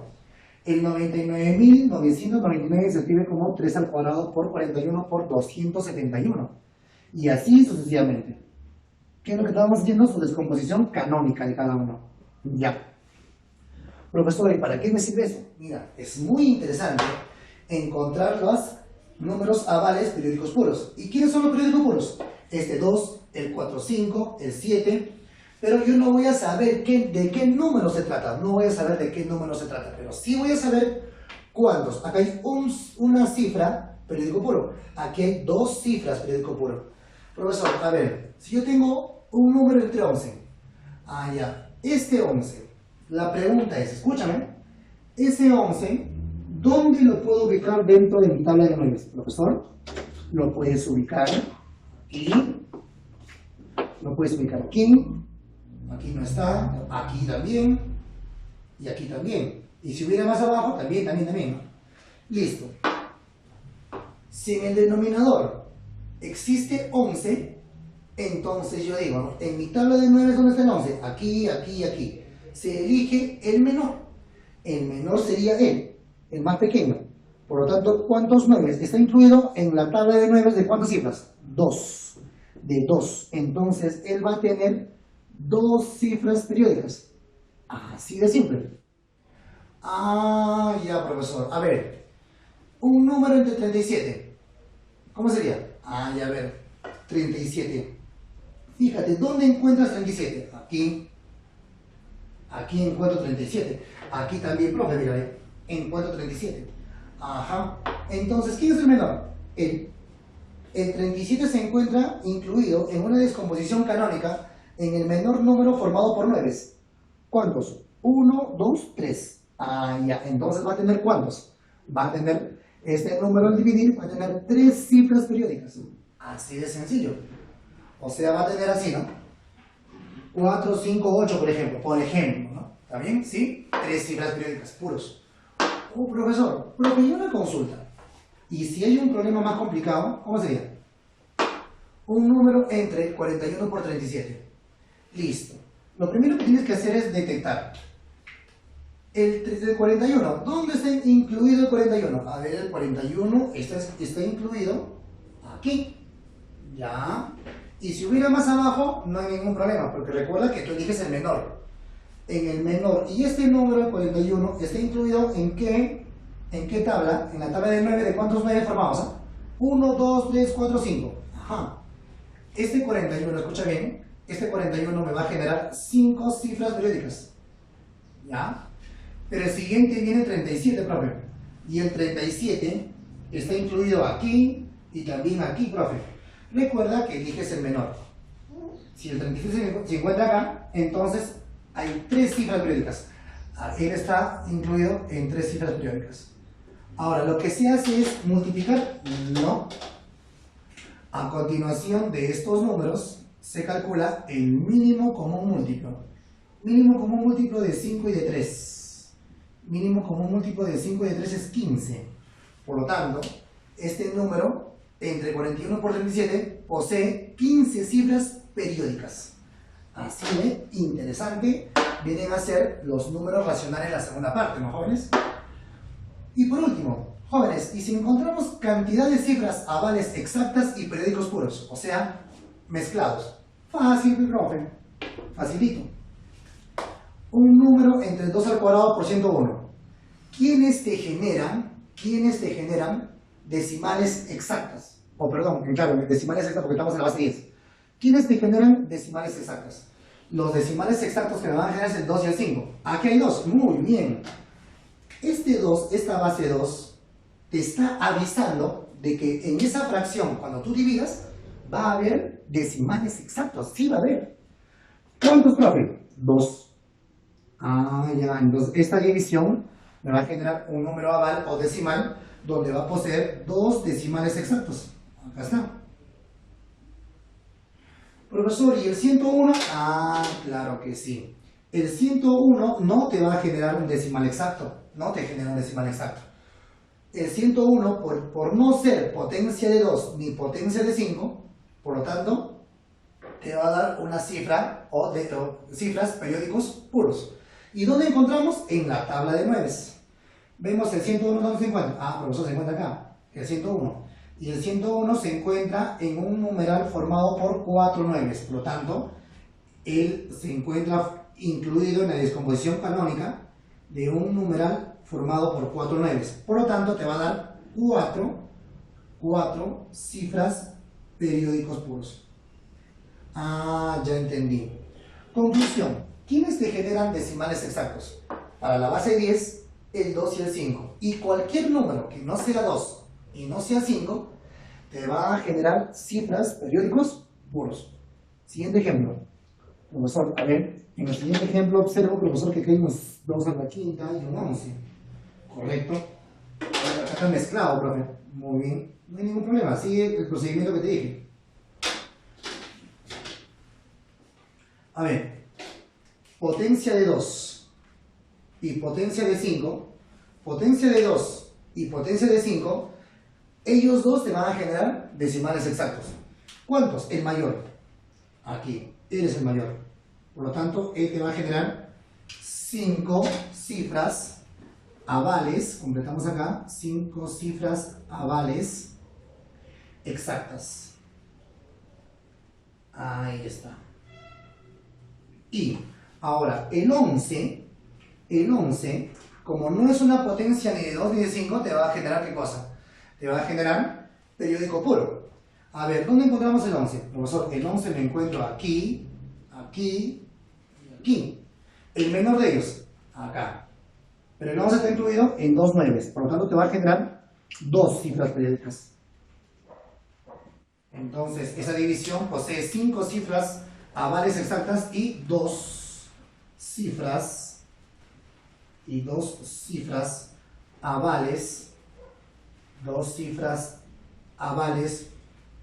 El 99.999 se escribe como 3 al cuadrado por 41 por 271. Y así sucesivamente. ¿Qué es lo que estamos haciendo? Su descomposición canónica de cada uno. Ya. Profesor, ¿y para qué me sirve eso? Mira, es muy interesante encontrar los números avales periódicos puros. ¿Y quiénes son los periódicos puros? Este 2, el 4, 5, el 7. Pero yo no voy a saber de qué número se trata. No voy a saber de qué número se trata. Pero sí voy a saber cuántos. Acá hay una cifra periódico puro. Aquí hay dos cifras periódico puro. Profesor, a ver, si yo tengo un número entre 11. Ah, ya. Este 11. La pregunta es, escúchame. Ese 11, ¿dónde lo puedo ubicar dentro de mi tabla de nueves? Profesor, lo puedes ubicar aquí. Lo puedes ubicar aquí. Aquí no está, aquí también, y aquí también. Y si hubiera más abajo, también, ¿no? Listo. Si en el denominador existe 11, entonces yo digo, ¿no? En mi tabla de 9, ¿dónde está el 11? Aquí, aquí y aquí. Se elige el menor. El menor sería él, el más pequeño. Por lo tanto, ¿cuántos 9? Está incluido en la tabla de 9 de ¿cuántas cifras? 2. De 2. Entonces, él va a tener 2 cifras periódicas. Así de simple. Ah, ya, profesor. A ver, un número entre 37. ¿Cómo sería? Ah, ya, a ver. 37. Fíjate, ¿dónde encuentras 37? Aquí. Aquí encuentro 37. Aquí también, profe, mira, encuentro 37. Ajá. Entonces, ¿quién es el menor? El 37 se encuentra incluido en una descomposición canónica en el menor número formado por 9. ¿Cuántos? 1, 2, 3. Ah, ya. Entonces va a tener ¿cuántos? Va a tener, este número al dividir, va a tener 3 cifras periódicas. Así de sencillo. O sea, va a tener así, ¿no? 4, 5, 8, por ejemplo, ¿no? ¿Está bien? ¿Sí? 3 cifras periódicas, puros. Profesor, pero que yo una consulta. Y si hay un problema más complicado, ¿cómo sería? Un número entre 41 por 37. Listo. Lo primero que tienes que hacer es detectar el 41. ¿Dónde está incluido el 41? A ver, el 41 está incluido aquí. Ya. Y si hubiera más abajo, no hay ningún problema, porque recuerda que tú eliges el menor. En el menor. Y este número, el 41, está incluido ¿en qué tabla? En la tabla de 9, ¿de cuántos 9 formamos? 1, 2, 3, 4, 5. Ajá. Este 41, escucha bien, este 41 me va a generar 5 cifras periódicas. ¿Ya? Pero el siguiente viene 37, profe. Y el 37 está incluido aquí y también aquí, profe. Recuerda que eliges el menor. Si el 37 se encuentra acá, entonces hay 3 cifras periódicas. Él está incluido en 3 cifras periódicas. Ahora, lo que se hace es multiplicar. No. A continuación de estos números, se calcula el mínimo común múltiplo. Mínimo común múltiplo de 5 y de 3. Mínimo común múltiplo de 5 y de 3 es 15. Por lo tanto, este número, entre 41 por 37, posee 15 cifras periódicas. Así de interesante vienen a ser los números racionales de la segunda parte, ¿no, jóvenes? Y por último, jóvenes, y si encontramos cantidad de cifras avales exactas y periódicos puros, o sea, mezclados. Fácil, profe. Facilito. Un número entre 2 al cuadrado por 101. ¿Quiénes te generan decimales exactas? O perdón, claro, decimales exactas porque estamos en la base 10. ¿Quiénes te generan decimales exactas? Los decimales exactos que me van a generar es el 2 y el 5. Aquí hay 2, muy bien. Este 2, esta base 2, te está avisando de que en esa fracción, cuando tú dividas, va a haber decimales exactos. Sí va a haber. ¿Cuántos, profe? 2. Ah, ya. Entonces, esta división me va a generar un número aval o decimal donde va a poseer 2 decimales exactos. Acá está. Profesor, ¿y el 101? Ah, claro que sí. El 101 no te va a generar un decimal exacto. No te genera un decimal exacto. El 101, por no ser potencia de 2 ni potencia de 5, por lo tanto, te va a dar una cifra o cifras periódicos puros. ¿Y dónde encontramos? En la tabla de 9. Vemos el 101, ¿dónde se encuentra? Ah, profesor, se encuentra acá, el 101. Y el 101 se encuentra en un numeral formado por 4 nueves. Por lo tanto, él se encuentra incluido en la descomposición canónica de un numeral formado por 4 nueves. Por lo tanto, te va a dar 4 cifras periódicos puros. Ah, ya entendí. Conclusión. ¿Quiénes te generan decimales exactos? Para la base 10, el 2 y el 5. Y cualquier número que no sea 2 y no sea 5, te va a generar cifras periódicos puros. Siguiente ejemplo. Profesor, a ver, en el siguiente ejemplo observo, profesor, que caímos 2 a la quinta y un 11. Correcto. Acá está mezclado, profe. Muy bien. No hay ningún problema. Sigue el procedimiento que te dije. A ver. Potencia de 2 y potencia de 5. Potencia de 2 y potencia de 5. Ellos dos te van a generar decimales exactos. ¿Cuántos? El mayor. Aquí. Él es el mayor. Por lo tanto, él te va a generar 5 cifras avales. Completamos acá. 5 cifras avales exactas. Ahí está. Y ahora, el 11, como no es una potencia ni de 2 ni de 5, te va a generar ¿qué cosa? Te va a generar periódico puro. A ver, ¿dónde encontramos el 11? Profesor, el 11 me encuentro aquí, aquí y aquí. El menor de ellos, acá. Pero el 11 está incluido en 2 nueves, por lo tanto te va a generar 2 cifras periódicas. Entonces, esa división posee 5 cifras avales exactas y 2 cifras avales, 2 cifras avales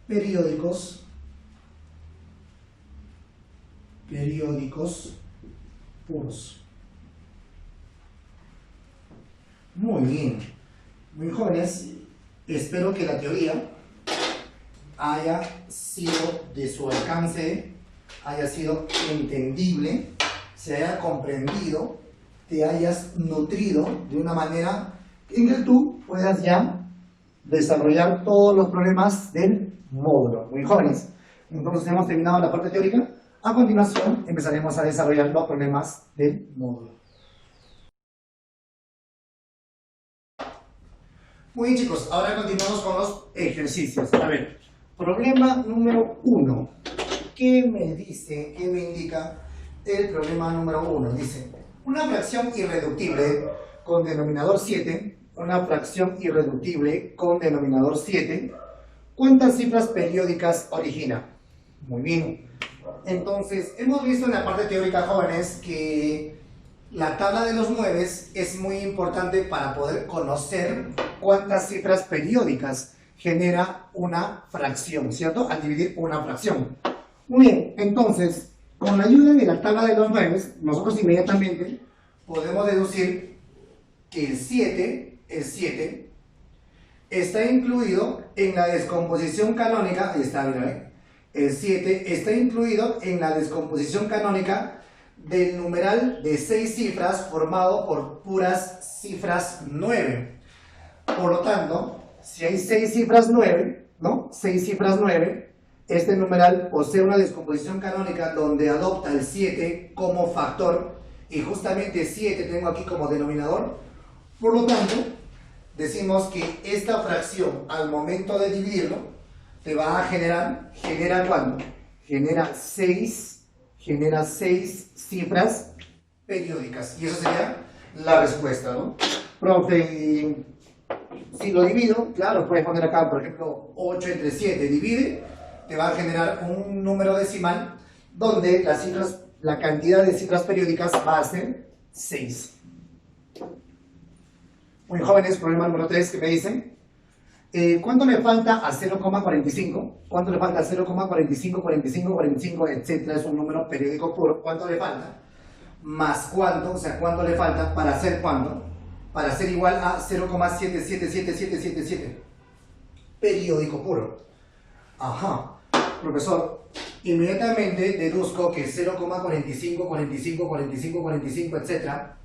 periódicos puros. Muy bien, muy jóvenes, espero que la teoría haya sido de su alcance, haya sido entendible, se haya comprendido, te hayas nutrido de una manera en que tú puedas ya desarrollar todos los problemas del módulo. Muy jóvenes, entonces hemos terminado la parte teórica. A continuación empezaremos a desarrollar los problemas del módulo. Muy bien, chicos, ahora continuamos con los ejercicios. A ver, problema número 1. ¿Qué me dice, qué me indica el problema número 1? Dice, una fracción irreductible con denominador 7, una fracción irreductible con denominador 7, ¿cuántas cifras periódicas origina? Muy bien. Entonces, hemos visto en la parte teórica, jóvenes, que la tabla de los 9 es muy importante para poder conocer cuántas cifras periódicas genera una fracción, ¿cierto? Al dividir una fracción. Muy bien, entonces, con la ayuda de la tabla de los 9, nosotros inmediatamente podemos deducir que el 7 está incluido en la descomposición canónica, ahí está, mira, el 7 está incluido en la descomposición canónica del numeral de 6 cifras formado por puras cifras 9. Por lo tanto, si hay 6 cifras 9, ¿no? 6 cifras 9, este numeral posee una descomposición canónica donde adopta el 7 como factor y justamente 7 tengo aquí como denominador. Por lo tanto, decimos que esta fracción al momento de dividirlo te va a genera ¿cuánto? genera 6 cifras periódicas. Y esa sería la respuesta, ¿no? Profe, si lo divido, claro, puedes poner acá, por ejemplo, 8 entre 7, divide, te va a generar un número decimal donde la cantidad de cifras periódicas va a ser 6. Muy jóvenes, problema número 3 que me dicen, ¿cuánto le falta a 0,45? ¿Cuánto le falta a 0,45, 45, 45, etcétera? Es un número periódico puro. ¿Cuánto le falta? Más cuánto, o sea, cuánto le falta para hacer cuánto, para ser igual a 0,777777. Periódico puro. Ajá. Profesor, inmediatamente deduzco que 0,45, 45, 45, 45, etcétera,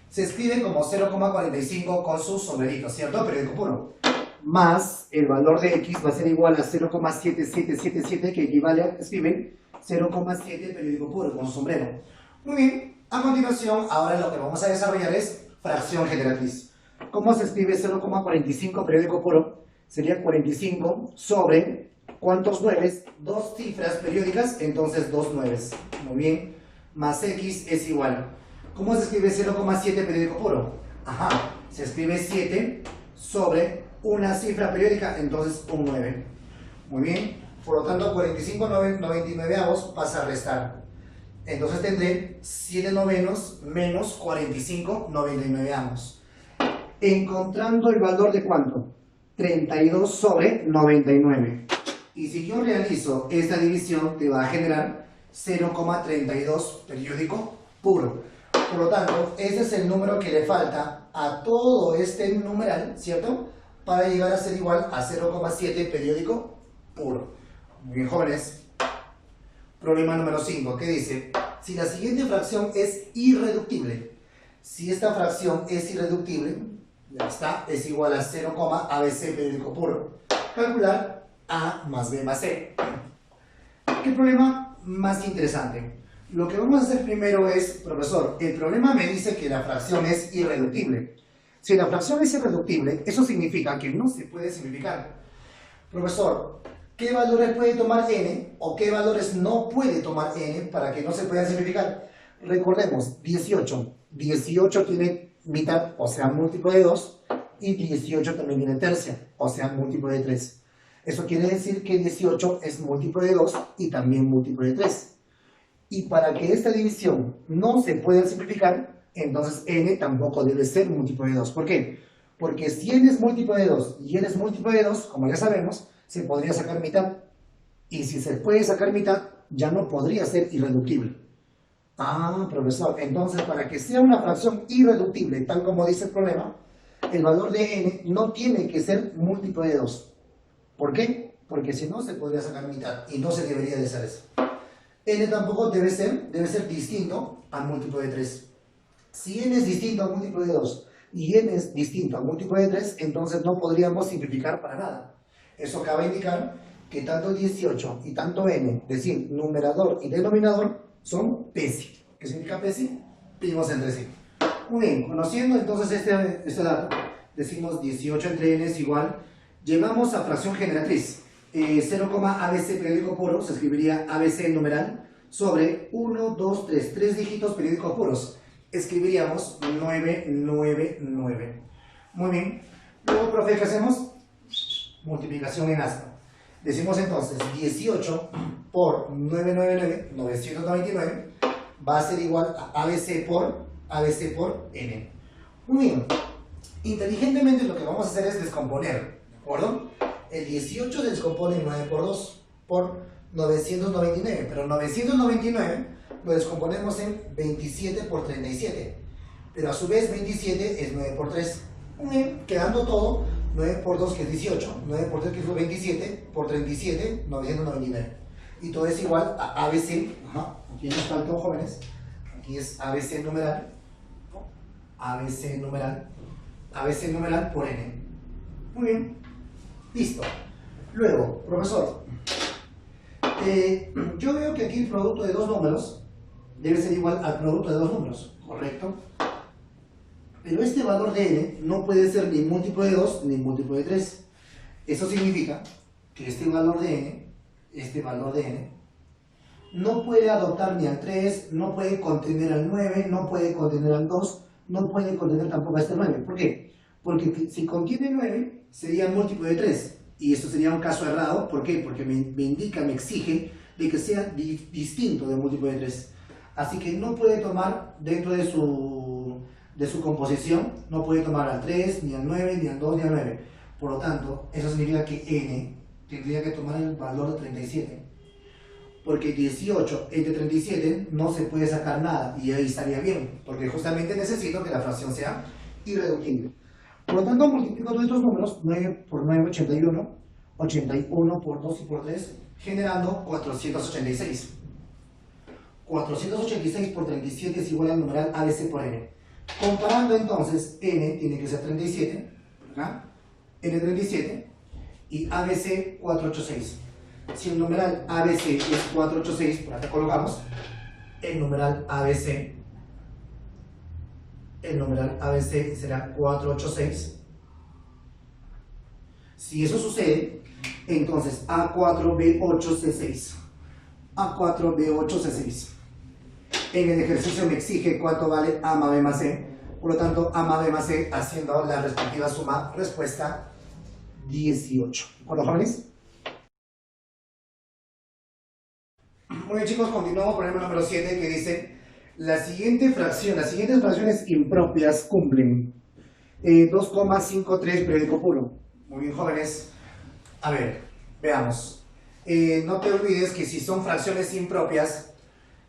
se escribe como 0,45 con sus sombreritos, ¿cierto? Periódico puro. Más el valor de x va a ser igual a 0,7777, que equivale a, escriben, 0,7 periódico puro con su sombrero. Muy bien, a continuación, ahora lo que vamos a desarrollar es fracción generatriz. ¿Cómo se escribe 0,45 periódico puro? Sería 45 sobre, ¿cuántos nueves? 2 cifras periódicas, entonces 2 nueves. Muy bien, más x es igual. ¿Cómo se escribe 0,7 periódico puro? Ajá, se escribe 7 sobre una cifra periódica, entonces un 9. Muy bien, por lo tanto 45 99avos pasa a restar. Entonces tendré 7 novenos menos 45 99avos. Encontrando el valor de ¿cuánto? 32 sobre 99. Y si yo realizo esta división, te va a generar 0,32 periódico puro. Por lo tanto, ese es el número que le falta a todo este numeral, ¿cierto? Para llegar a ser igual a 0,7 periódico puro. Muy bien, jóvenes. Problema número 5, ¿qué dice? Si la siguiente fracción es irreductible, si esta fracción es irreductible, ya está, es igual a 0, ABC periódico puro. Calcular A más B más C. ¿Qué problema más interesante? Lo que vamos a hacer primero es, profesor, el problema me dice que la fracción es irreductible. Si la fracción es irreductible, eso significa que no se puede simplificar. Profesor, ¿qué valores puede tomar n o qué valores no puede tomar n para que no se pueda simplificar? Recordemos, 18. 18 tiene mitad, o sea, múltiplo de 2, y 18 también tiene tercia, o sea, múltiplo de 3. Eso quiere decir que 18 es múltiplo de 2 y también múltiplo de 3. Y para que esta división no se pueda simplificar, entonces n tampoco debe ser múltiplo de 2. ¿Por qué? Porque si n es múltiplo de 2 y n es múltiplo de 2, como ya sabemos, se podría sacar mitad. Y si se puede sacar mitad, ya no podría ser irreductible. Ah, profesor, entonces para que sea una fracción irreductible, tal como dice el problema, el valor de n no tiene que ser múltiplo de 2. ¿Por qué? Porque si no, se podría sacar mitad y no se debería de hacer eso. N tampoco debe ser distinto al múltiplo de 3. Si n es distinto al múltiplo de 2 y n es distinto al múltiplo de 3, entonces no podríamos simplificar para nada. Eso cabe indicar que tanto 18 y tanto n, es decir, numerador y denominador, son PESI. ¿Qué significa PESI? Primos entre sí. Muy bien, conociendo entonces este dato, decimos 18 entre n es igual, llegamos a fracción generatriz. 0, ABC periódico puro se escribiría ABC numeral sobre 1, 2, 3, 3 dígitos periódicos puros. Escribiríamos 9, 9, 9. Muy bien. Luego, profe, ¿qué hacemos? Multiplicación en aspa. Decimos entonces 18 por 999, 999, va a ser igual a ABC por n. Muy bien. Inteligentemente lo que vamos a hacer es descomponer, ¿de acuerdo? El 18 se descompone en 9 por 2 por 999, pero 999 lo descomponemos en 27 por 37, pero a su vez 27 es 9 por 3, quedando todo 9 por 2 que es 18, 9 por 3 que fue 27, por 37, 999. Y todo es igual a ABC, aquí nos faltó, jóvenes, aquí es ABC numeral, ABC numeral por n. Muy bien, listo. Luego, profesor, yo veo que aquí el producto de dos números debe ser igual al producto de dos números, ¿correcto? Pero este valor de n no puede ser ni múltiplo de 2 ni múltiplo de 3. Eso significa que este valor de n no puede adoptar ni al 3, no puede contener al 9, no puede contener al 2, no puede contener tampoco a este 9. ¿Por qué? Porque si contiene 9, sería múltiplo de 3. Y esto sería un caso errado. ¿Por qué? Porque me indica, me exige de que sea distinto de múltiplo de 3. Así que no puede tomar dentro de su composición, no puede tomar al 3, ni al 9, ni al 2, ni al 9. Por lo tanto, eso significa que n tendría que tomar el valor de 37. Porque 18 entre 37 no se puede sacar nada, y ahí estaría bien, porque justamente necesito que la fracción sea irreductible. Por lo tanto, multiplico todos estos números, 9 por 9, 81, 81 por 2 y por 3, generando 486. 486 por 37 es igual al numeral ABC por n. Comparando entonces, n tiene que ser 37, ¿verdad? N 37 y ABC 486. Si el numeral ABC es 486, por acá colocamos el numeral ABC será 486. Si eso sucede, entonces A4B8C6. A4B8C6. En el ejercicio me exige cuánto vale A más B más C. Por lo tanto, A más B más C, haciendo la respectiva suma, respuesta 18. ¿De acuerdo, jóvenes? Muy bien, chicos, continuamos con el problema número 7 que dice: las siguientes fracciones impropias cumplen 2,53 periódico puro. Muy bien, jóvenes. A ver, veamos. No te olvides que si son fracciones impropias,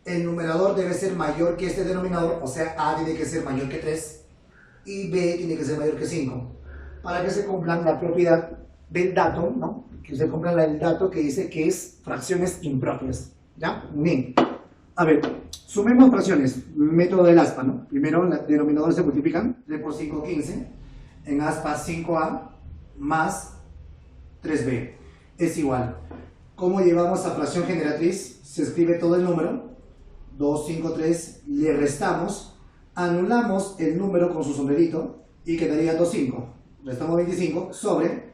el numerador debe ser mayor que este denominador, o sea, A tiene que ser mayor que 3 y B tiene que ser mayor que 5, para que se cumpla la propiedad del dato, ¿no? Que se cumpla el dato que dice que es fracciones impropias. ¿Ya? Bien. A ver, sumemos fracciones. Método del aspa, ¿no? Primero, los denominadores se multiplican. 3 por 5, 15. En aspa, 5A más 3B es igual. ¿Cómo llevamos a fracción generatriz? Se escribe todo el número. 2, 5, 3. Le restamos. Anulamos el número con su sombrerito y quedaría 2, 5. Restamos 25 sobre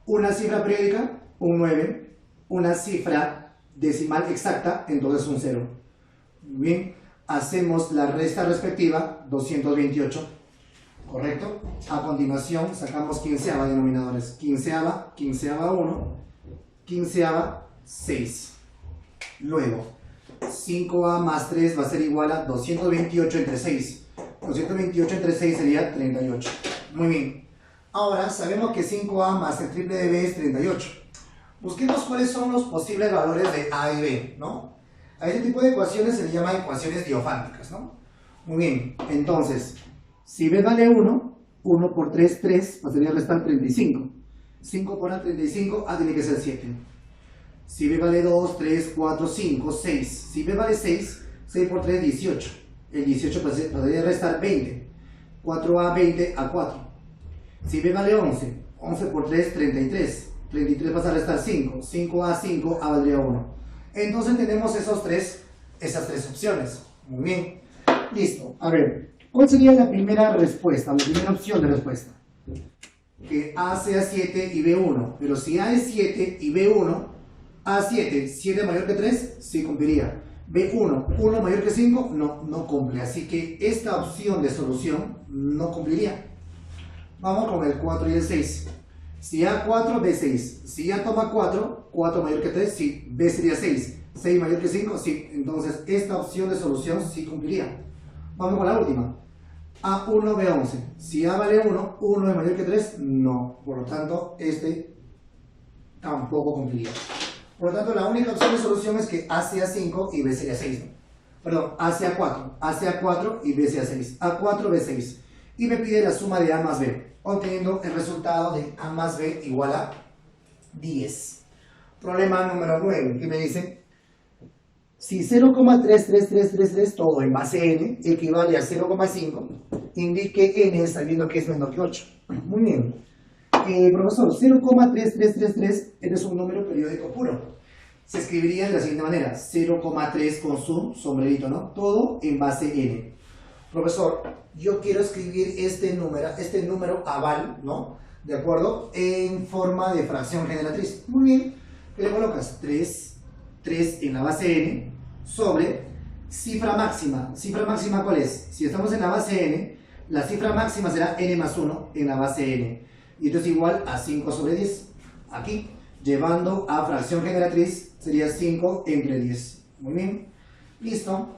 una cifra periódica, un 9. Una cifra decimal exacta, entonces un 0. Bien, hacemos la resta respectiva, 228, ¿correcto? A continuación sacamos quinceava denominadores, quinceava 1, quinceava 6. Luego, 5A más 3 va a ser igual a 228 entre 6. 228 entre 6 sería 38. Muy bien. Ahora sabemos que 5A más el triple de B es 38. Busquemos cuáles son los posibles valores de A y B, ¿no? A este tipo de ecuaciones se le llama ecuaciones diofánticas, ¿no? Muy bien, entonces, si B vale 1, 1 por 3, 3, pasaría a restar 35. 5 por A, 35, A tiene que ser 7. Si B vale 2, 3, 4, 5, 6. Si B vale 6, 6 por 3, 18. El 18 pasaría a restar 20. 4A, 20, A 4. Si B vale 11, 11 por 3, 33. 33 pasa a restar 5, 5A, 5, A valdría 1. Entonces tenemos esas tres opciones. Muy bien. Listo. A ver, ¿cuál sería la primera respuesta, la primera opción de respuesta? Que A sea 7 y B 1. Pero si A es 7 y B 1, A 7, 7 mayor que 3, sí cumpliría. B 1, 1 mayor que 5, no cumple. Así que esta opción de solución no cumpliría. Vamos con el 4 y el 6. Si A4, B6. Si A toma 4, 4 mayor que 3, sí. B sería 6. 6 mayor que 5, sí. Entonces, esta opción de solución sí cumpliría. Vamos con la última. A1, B11. Si A vale 1, 1 es mayor que 3, no. Por lo tanto, este tampoco cumpliría. Por lo tanto, la única opción de solución es que A sea 5 y B sería 6. Perdón, A sea 4. A sea 4 y B sea 6. A4, B6. Y me pide la suma de A más B, obteniendo el resultado de A más B igual a 10. Problema número 9, que me dice: si 0,33333, todo en base n, equivale a 0,5, indique n sabiendo que es menor que 8. Muy bien. Profesor, 0,3333 es un número periódico puro. Se escribiría de la siguiente manera: 0,3 con su sombrerito, ¿no? Todo en base n. Profesor, yo quiero escribir este número aval, ¿no? ¿De acuerdo? En forma de fracción generatriz. Muy bien. ¿Qué le colocas? 3 3 en la base n sobre cifra máxima. ¿Cifra máxima cuál es? Si estamos en la base n, la cifra máxima será n más 1 en la base n. Y esto es igual a 5 sobre 10. Aquí, llevando a fracción generatriz, sería 5 entre 10. Muy bien. Listo.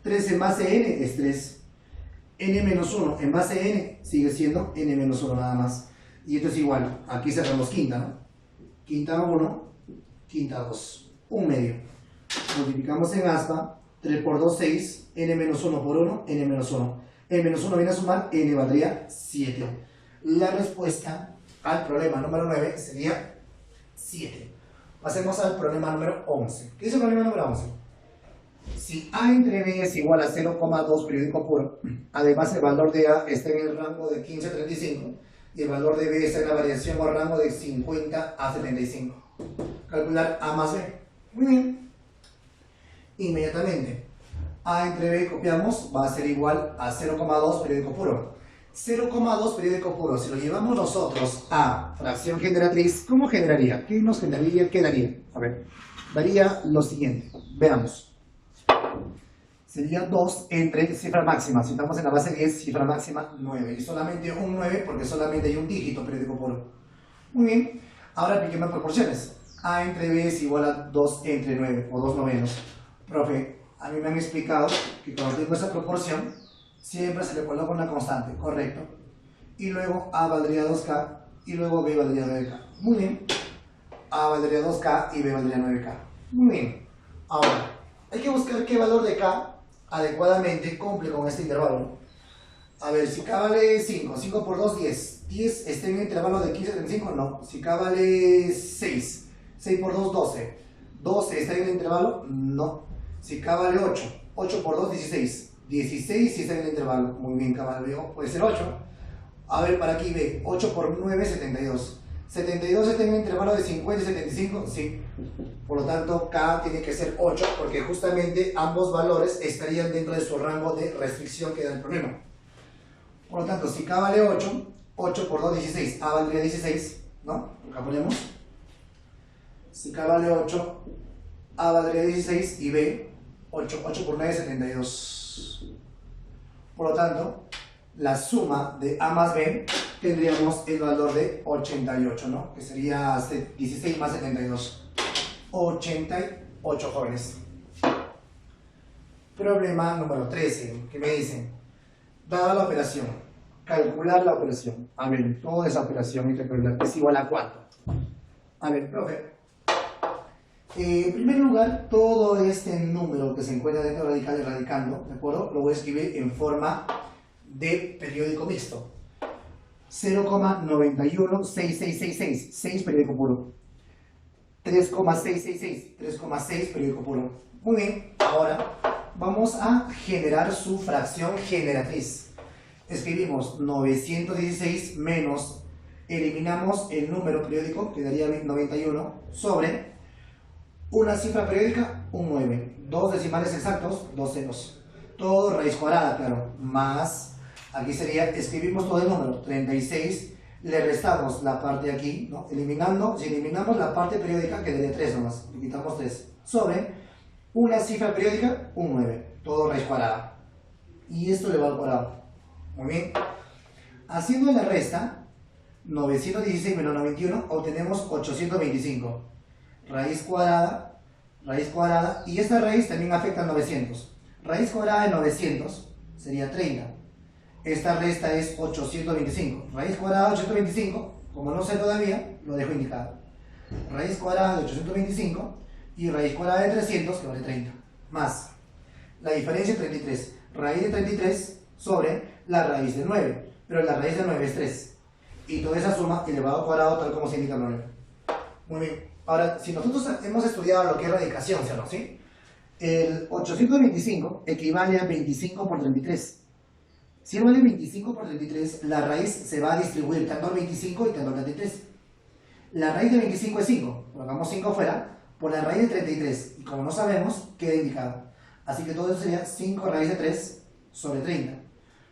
3 en base n es 3. N menos 1 en base n sigue siendo n menos 1 nada más. Y esto es igual. Aquí sacamos quinta, ¿no? Quinta 1, quinta 2. Un medio. Multiplicamos en aspa. 3 por 2, 6. N menos 1 por 1, n menos 1. N menos 1 viene a sumar, n valdría 7. La respuesta al problema número 9 sería 7. Pasemos al problema número 11. ¿Qué dice el problema número 11? Si A entre B es igual a 0,2 periódico puro, además el valor de A está en el rango de 15 a 35 y el valor de B está en la variación o rango de 50 a 75. Calcular A más B. Muy bien. Inmediatamente, A entre B copiamos, va a ser igual a 0,2 periódico puro. 0,2 periódico puro, si lo llevamos nosotros a fracción generatriz, ¿cómo generaría? ¿Qué nos generaría? ¿Qué daría? A ver, daría lo siguiente. Veamos. Sería 2 entre cifra máxima. Si estamos en la base 10, cifra máxima 9. Y solamente un 9 porque solamente hay un dígito periódico puro. Muy bien. Ahora apliquemos proporciones. A entre B es igual a 2 entre 9 o 2 novenos. Profe, a mí me han explicado que cuando tengo esa proporción, siempre se le coloca una constante, correcto. Y luego A valdría 2K y luego B valdría 9K. Muy bien. A valdría 2K y B valdría 9K. Muy bien. Ahora, hay que buscar qué valor de K adecuadamente cumple con este intervalo. A ver, si K vale 5, 5 por 2, 10. 10 está en el intervalo de 15 a 35, no. Si K vale 6, 6 por 2, 12. 12 está en el intervalo, no. Si K vale 8, 8 por 2, 16. 16 si está en el intervalo. Muy bien, K vale, puede ser 8. A ver, para aquí B, 8 por 9, 72. 72 está en el intervalo de 50 y 75, sí. Por lo tanto, K tiene que ser 8 porque justamente ambos valores estarían dentro de su rango de restricción que da el problema. Por lo tanto, si K vale 8, 8 por 2, 16, A valdría 16, ¿no? Acá ponemos. Si K vale 8, A valdría 16 y B, 8, 8 por 9, 72. Por lo tanto, la suma de A más B tendríamos el valor de 88, ¿no? Que sería 16 más 72. 88 jóvenes. Problema número 13, que me dicen, dada la operación, calcular la operación. A ver, toda esa operación hay que calcular, es igual a cuánto. A ver, profe. En primer lugar, todo este número que se encuentra dentro del radical y radicando, ¿de acuerdo? Lo voy a escribir en forma de periódico mixto. 0,916666, 6 periódico puro. 3,666, 3,6 periódico puro. Muy bien, ahora vamos a generar su fracción generatriz. Escribimos 916 menos, eliminamos el número periódico, que daría 91, sobre una cifra periódica, un 9. Dos decimales exactos, dos ceros. Todo raíz cuadrada, claro, más, aquí sería, escribimos todo el número, 36, le restamos la parte de aquí, ¿no? Eliminando, si eliminamos la parte periódica, quedaría 3 nomás, le quitamos 3, sobre una cifra periódica, un 9, todo raíz cuadrada. Y esto le va al cuadrado. Muy bien. Haciendo la resta, 916 menos 91, obtenemos 825. Raíz cuadrada, y esta raíz también afecta a 900. Raíz cuadrada de 900 sería 30. Esta resta es 825. Raíz cuadrada de 825, como no sé todavía, lo dejo indicado. Raíz cuadrada de 825 y raíz cuadrada de 300, que vale 30. Más la diferencia es 33. Raíz de 33 sobre la raíz de 9. Pero la raíz de 9 es 3. Y toda esa suma elevado al cuadrado tal como se indica el 9. Muy bien. Ahora, si nosotros hemos estudiado lo que es radicación, ¿sí o no? ¿Sí? El 825 equivale a 25 por 33. Si él vale 25 por 33, la raíz se va a distribuir tanto al 25 y tanto al 33. La raíz de 25 es 5, colocamos 5 fuera, por la raíz de 33, y como no sabemos, queda indicado. Así que todo eso sería 5 raíz de 3 sobre 30.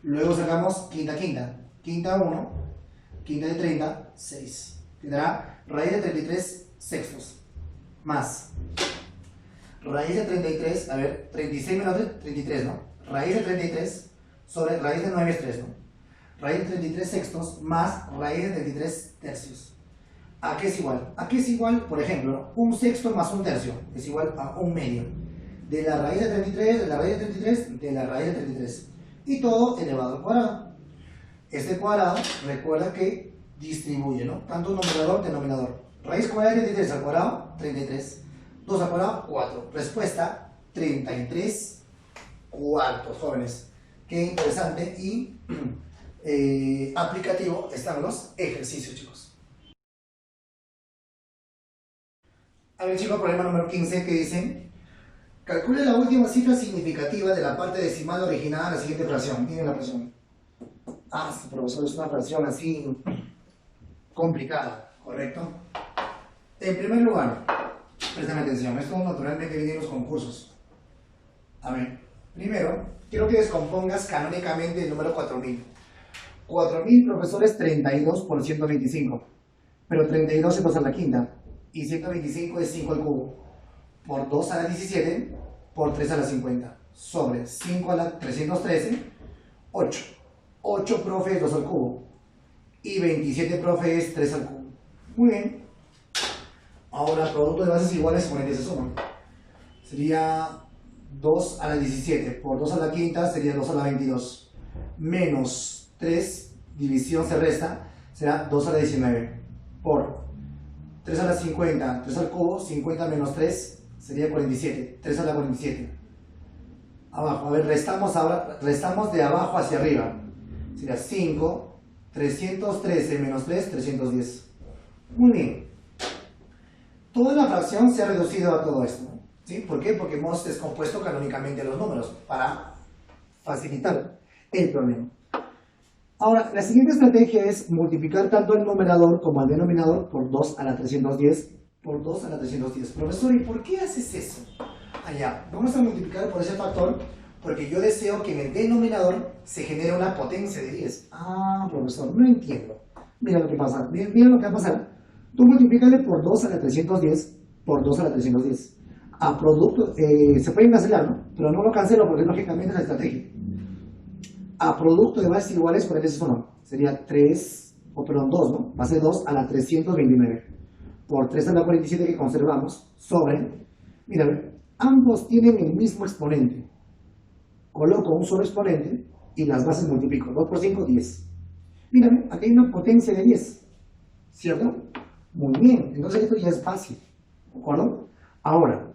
Luego sacamos quinta, 1, quinta de 30, 6. Quedará raíz de 33 sextos, más raíz de 33, a ver, 36 menos 3, 33, ¿no? Raíz de 33 sobre raíz de 9 es 3, ¿no? Raíz de 33 sextos más raíz de 33 tercios. ¿A qué es igual? ¿A qué es igual? Por ejemplo, un sexto más un tercio es igual a un medio. De la raíz de 33, de la raíz de 33, de la raíz de 33. Y todo elevado al cuadrado. Este cuadrado, recuerda que distribuye, ¿no? Tanto numerador, denominador. Raíz cuadrada de 33 al cuadrado, 33. 2 al cuadrado, 4. Respuesta, 33 cuartos, jóvenes. Qué interesante y aplicativo están los ejercicios, chicos. A ver, chicos, problema número 15 que dice: calcule la última cifra significativa de la parte decimal originada en la siguiente fracción. Miren la fracción. Profesor, es una fracción así complicada, ¿correcto? En primer lugar, presten atención, esto naturalmente viene en los concursos. A ver, primero, quiero que descompongas canónicamente el número 4000. 4000, profesor, es 32 por 125, pero 32 es 2 a la quinta, y 125 es 5 al cubo, por 2 a la 17, por 3 a la 50, sobre 5 a la 313, 8. 8, profe, es 2 al cubo, y 27, profe, es 3 al cubo. Muy bien. Ahora, producto de bases iguales, exponentes se suman. Sería 2 a la 17, por 2 a la quinta sería 2 a la 22, menos 3, división se resta, será 2 a la 19, por 3 a la 50, 3 al cubo, 50 menos 3 sería 47, 3 a la 47. Abajo, a ver, restamos ahora, restamos de abajo hacia arriba. Sería 5, 313 menos 3, 310. Muy bien. Toda la fracción se ha reducido a todo esto, ¿sí? ¿Por qué? Porque hemos descompuesto canónicamente los números para facilitar el problema. Ahora, la siguiente estrategia es multiplicar tanto el numerador como el denominador por 2 a la 310 por 2 a la 310. Profesor, ¿y por qué haces eso? Allá, vamos a multiplicar por ese factor porque yo deseo que en el denominador se genere una potencia de 10. Profesor, no entiendo. Mira lo que pasa, mira lo que va a pasar. Tú multiplícale por 2 a la 310 por 2 a la 310. A producto, se pueden cancelar, ¿no? Pero no lo cancelo porque lógicamente es la estrategia. A producto de bases iguales, por ese uno. Sería 3, perdón, 2, ¿no? Base 2 a la 329. Por 3 a la 47 que conservamos, sobre, mira, ambos tienen el mismo exponente. Coloco un solo exponente y las bases multiplico. 2 por 5, 10. Mírame, aquí hay una potencia de 10. ¿Cierto? Muy bien, entonces esto ya es fácil. ¿De acuerdo? Ahora,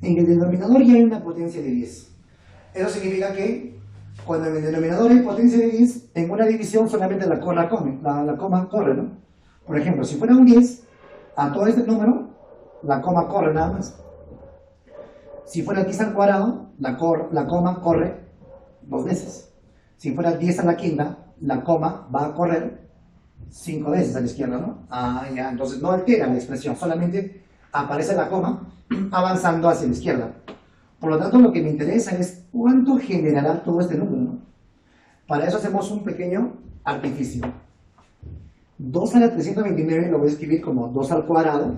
en el denominador ya hay una potencia de 10. Eso significa que cuando en el denominador hay potencia de 10, en una división solamente la coma corre, ¿no? Por ejemplo, si fuera un 10, a todo este número, la coma corre nada más. Si fuera 10 al cuadrado, la coma corre 2 veces. Si fuera 10 a la quinta, la coma va a correr 5 veces a la izquierda, ¿no? Ya, entonces no altera la expresión, solamente aparece la coma avanzando hacia la izquierda. Por lo tanto, lo que me interesa es cuánto generará todo este número, ¿no? Para eso hacemos un pequeño artificio. 2 a la 329 lo voy a escribir como 2 al cuadrado,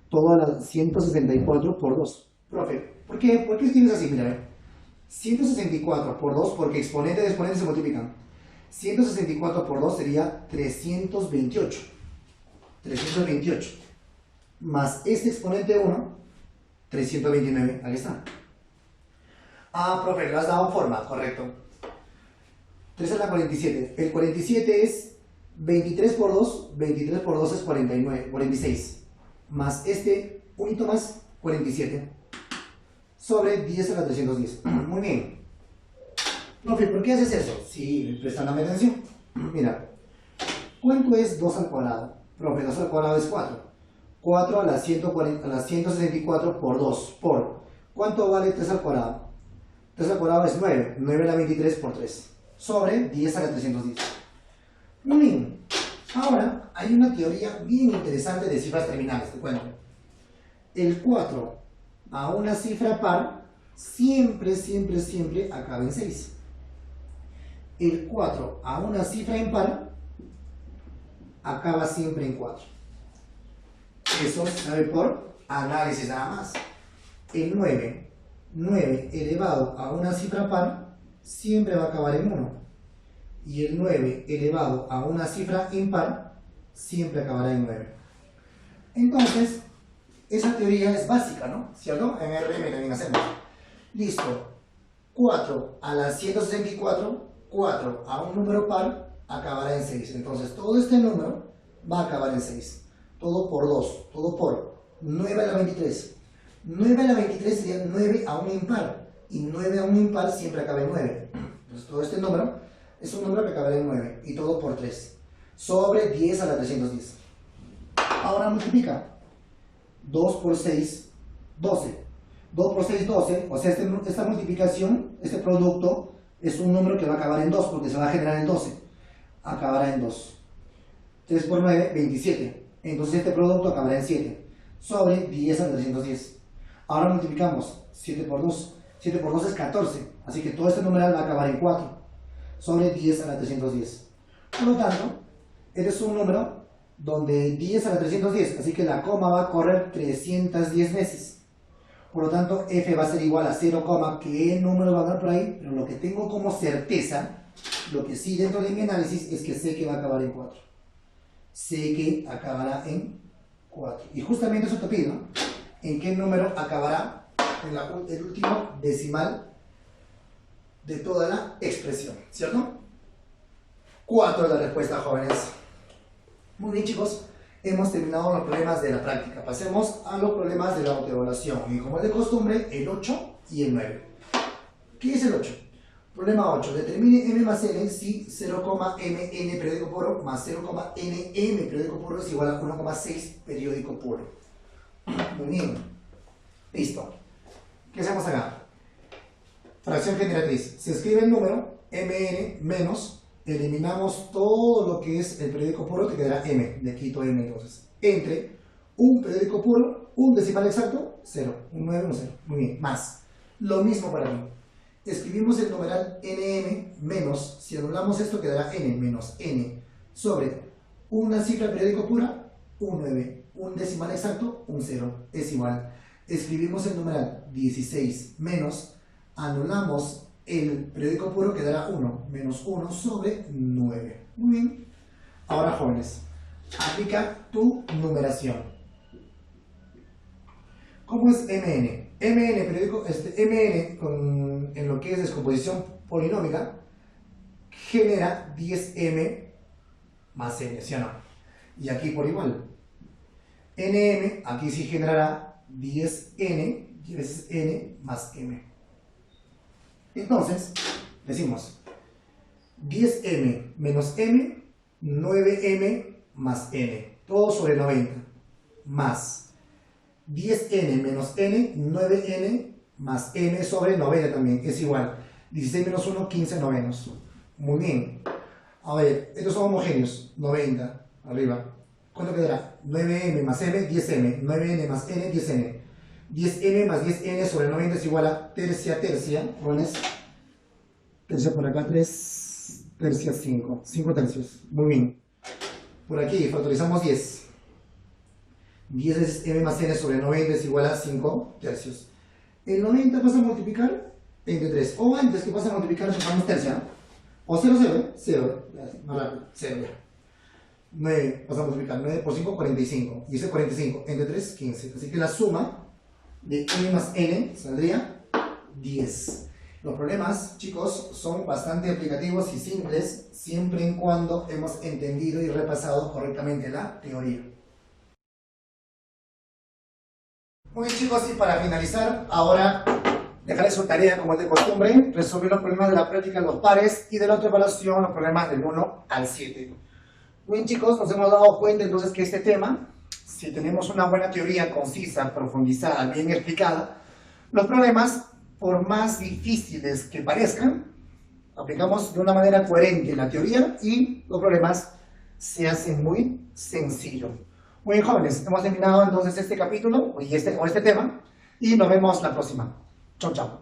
todo a la 164 por 2. Profe, ¿por qué escribes así? Mira, 164 por 2, porque exponente de exponente se multiplican. 164 por 2 sería 328. 328. Más este exponente 1, 329. Aquí está. Profe, lo has dado forma, correcto. 3 a la 47. El 47 es 23 por 2. 23 por 2 es 49, 46. Más este, un hito más, 47. Sobre 10 a la 310. Muy bien. Profe, ¿por qué haces eso? Sí, prestándome atención. Mira, ¿cuánto es 2 al cuadrado? Profe, 2 al cuadrado es 4. 4 a la 164 por 2. Por, ¿cuánto vale 3 al cuadrado? 3 al cuadrado es 9. 9 a la 23 por 3. Sobre 10 a la 310. Muy bien. Ahora, hay una teoría bien interesante de cifras terminales, te cuento. El 4 a una cifra par siempre acaba en 6. El 4 a una cifra impar acaba siempre en 4. Eso se sabe por análisis nada más. el 9 elevado a una cifra par siempre va a acabar en 1. Y el 9 elevado a una cifra impar siempre acabará en 9. Entonces, esa teoría es básica, ¿no? ¿Cierto? En RM también hacemos. Listo. 4 a la 164, 4 a un número par acabará en 6. Entonces, todo este número va a acabar en 6. Todo por 2, todo por 9 a la 23. 9 a la 23 sería 9 a un impar. Y 9 a un impar siempre acaba en 9. Entonces, todo este número es un número que acabará en 9. Y todo por 3. Sobre 10 a la 310. Ahora multiplica. 2 por 6, 12. 2 por 6, 12. O sea, esta multiplicación, este producto, es un número que va a acabar en 2 porque se va a generar en 12. Acabará en 2. 3 por 9, 27. Entonces este producto acabará en 7. Sobre 10 a la 310. Ahora multiplicamos 7 por 2. 7 por 2 es 14. Así que todo este numeral va a acabar en 4. Sobre 10 a la 310. Por lo tanto, este es un número donde 10 a la 310. Así que la coma va a correr 310 veces. Por lo tanto, f va a ser igual a 0, que número va a dar por ahí. Pero lo que tengo como certeza, lo que sí dentro de mi análisis, es que sé que va a acabar en 4. Sé que acabará en 4. Y justamente eso te pido, ¿no? ¿En qué número acabará el último decimal de toda la expresión? ¿Cierto? 4 es la respuesta, jóvenes. Muy bien, chicos. Hemos terminado los problemas de la práctica. Pasemos a los problemas de la autoevaluación. Y como es de costumbre, el 8 y el 9. ¿Qué es el 8? Problema 8. Determine m más n si 0,mn periódico puro más 0,nm periódico puro es igual a 1,6 periódico puro. Muy bien. Listo. ¿Qué hacemos acá? Fracción generatriz. Se escribe el número mn menos, eliminamos todo lo que es el periódico puro, te quedará m. Le quito m entonces. Entre un periódico puro, un decimal exacto, 0. Un 9, un 0. Muy bien. Más. Lo mismo para mí. Escribimos el numeral nm menos, si anulamos esto quedará n menos n sobre una cifra periódico pura, un 9, un decimal exacto, un 0, es igual. Escribimos el numeral 16 menos, anulamos el periódico puro, quedará 1, menos 1 sobre 9. Muy bien. Ahora, jóvenes, aplica tu numeración. ¿Cómo es mn? mn, periódico, mn en lo que es descomposición polinómica genera 10m más n, ¿sí o no? Y aquí por igual. nm, aquí sí generará 10n veces n más m. Entonces, decimos 10m menos m, 9m más n, todo sobre 90, más 10n menos n, 9n más n sobre 90 también, es igual. 16 menos 1, 15 novenos. Muy bien. A ver, estos son homogéneos. 90, arriba. ¿Cuánto quedará? 9m más m, 10m. 9n más n, 10n. 10m más 10n sobre 90 es igual a tercia, tercia. Pones tercia por acá, 3, tercia 5. 5 tercios. Muy bien. Por aquí factorizamos 10. 10 veces m más n sobre 90 es igual a 5 tercios. El 90 pasa a multiplicar entre 3. O antes que pasa a multiplicar, sumamos tercia, ¿no? O 0, 0, 0. Más rápido, 0 ya. 9 pasa a multiplicar. 9 por 5, 45. Y ese 45 entre 3, 15. Así que la suma de m más n saldría 10. Los problemas, chicos, son bastante aplicativos y simples, siempre y cuando hemos entendido y repasado correctamente la teoría. Muy bien, chicos, y para finalizar, ahora dejaré su tarea como es de costumbre, resolver los problemas de la práctica de los pares y de la autoevaluación, los problemas del 1 al 7. Muy bien, chicos, nos hemos dado cuenta entonces que este tema, si tenemos una buena teoría concisa, profundizada, bien explicada, los problemas, por más difíciles que parezcan, aplicamos de una manera coherente la teoría y los problemas se hacen muy sencillos. Muy bien, jóvenes, hemos terminado entonces este capítulo o este tema y nos vemos la próxima. Chau, chau.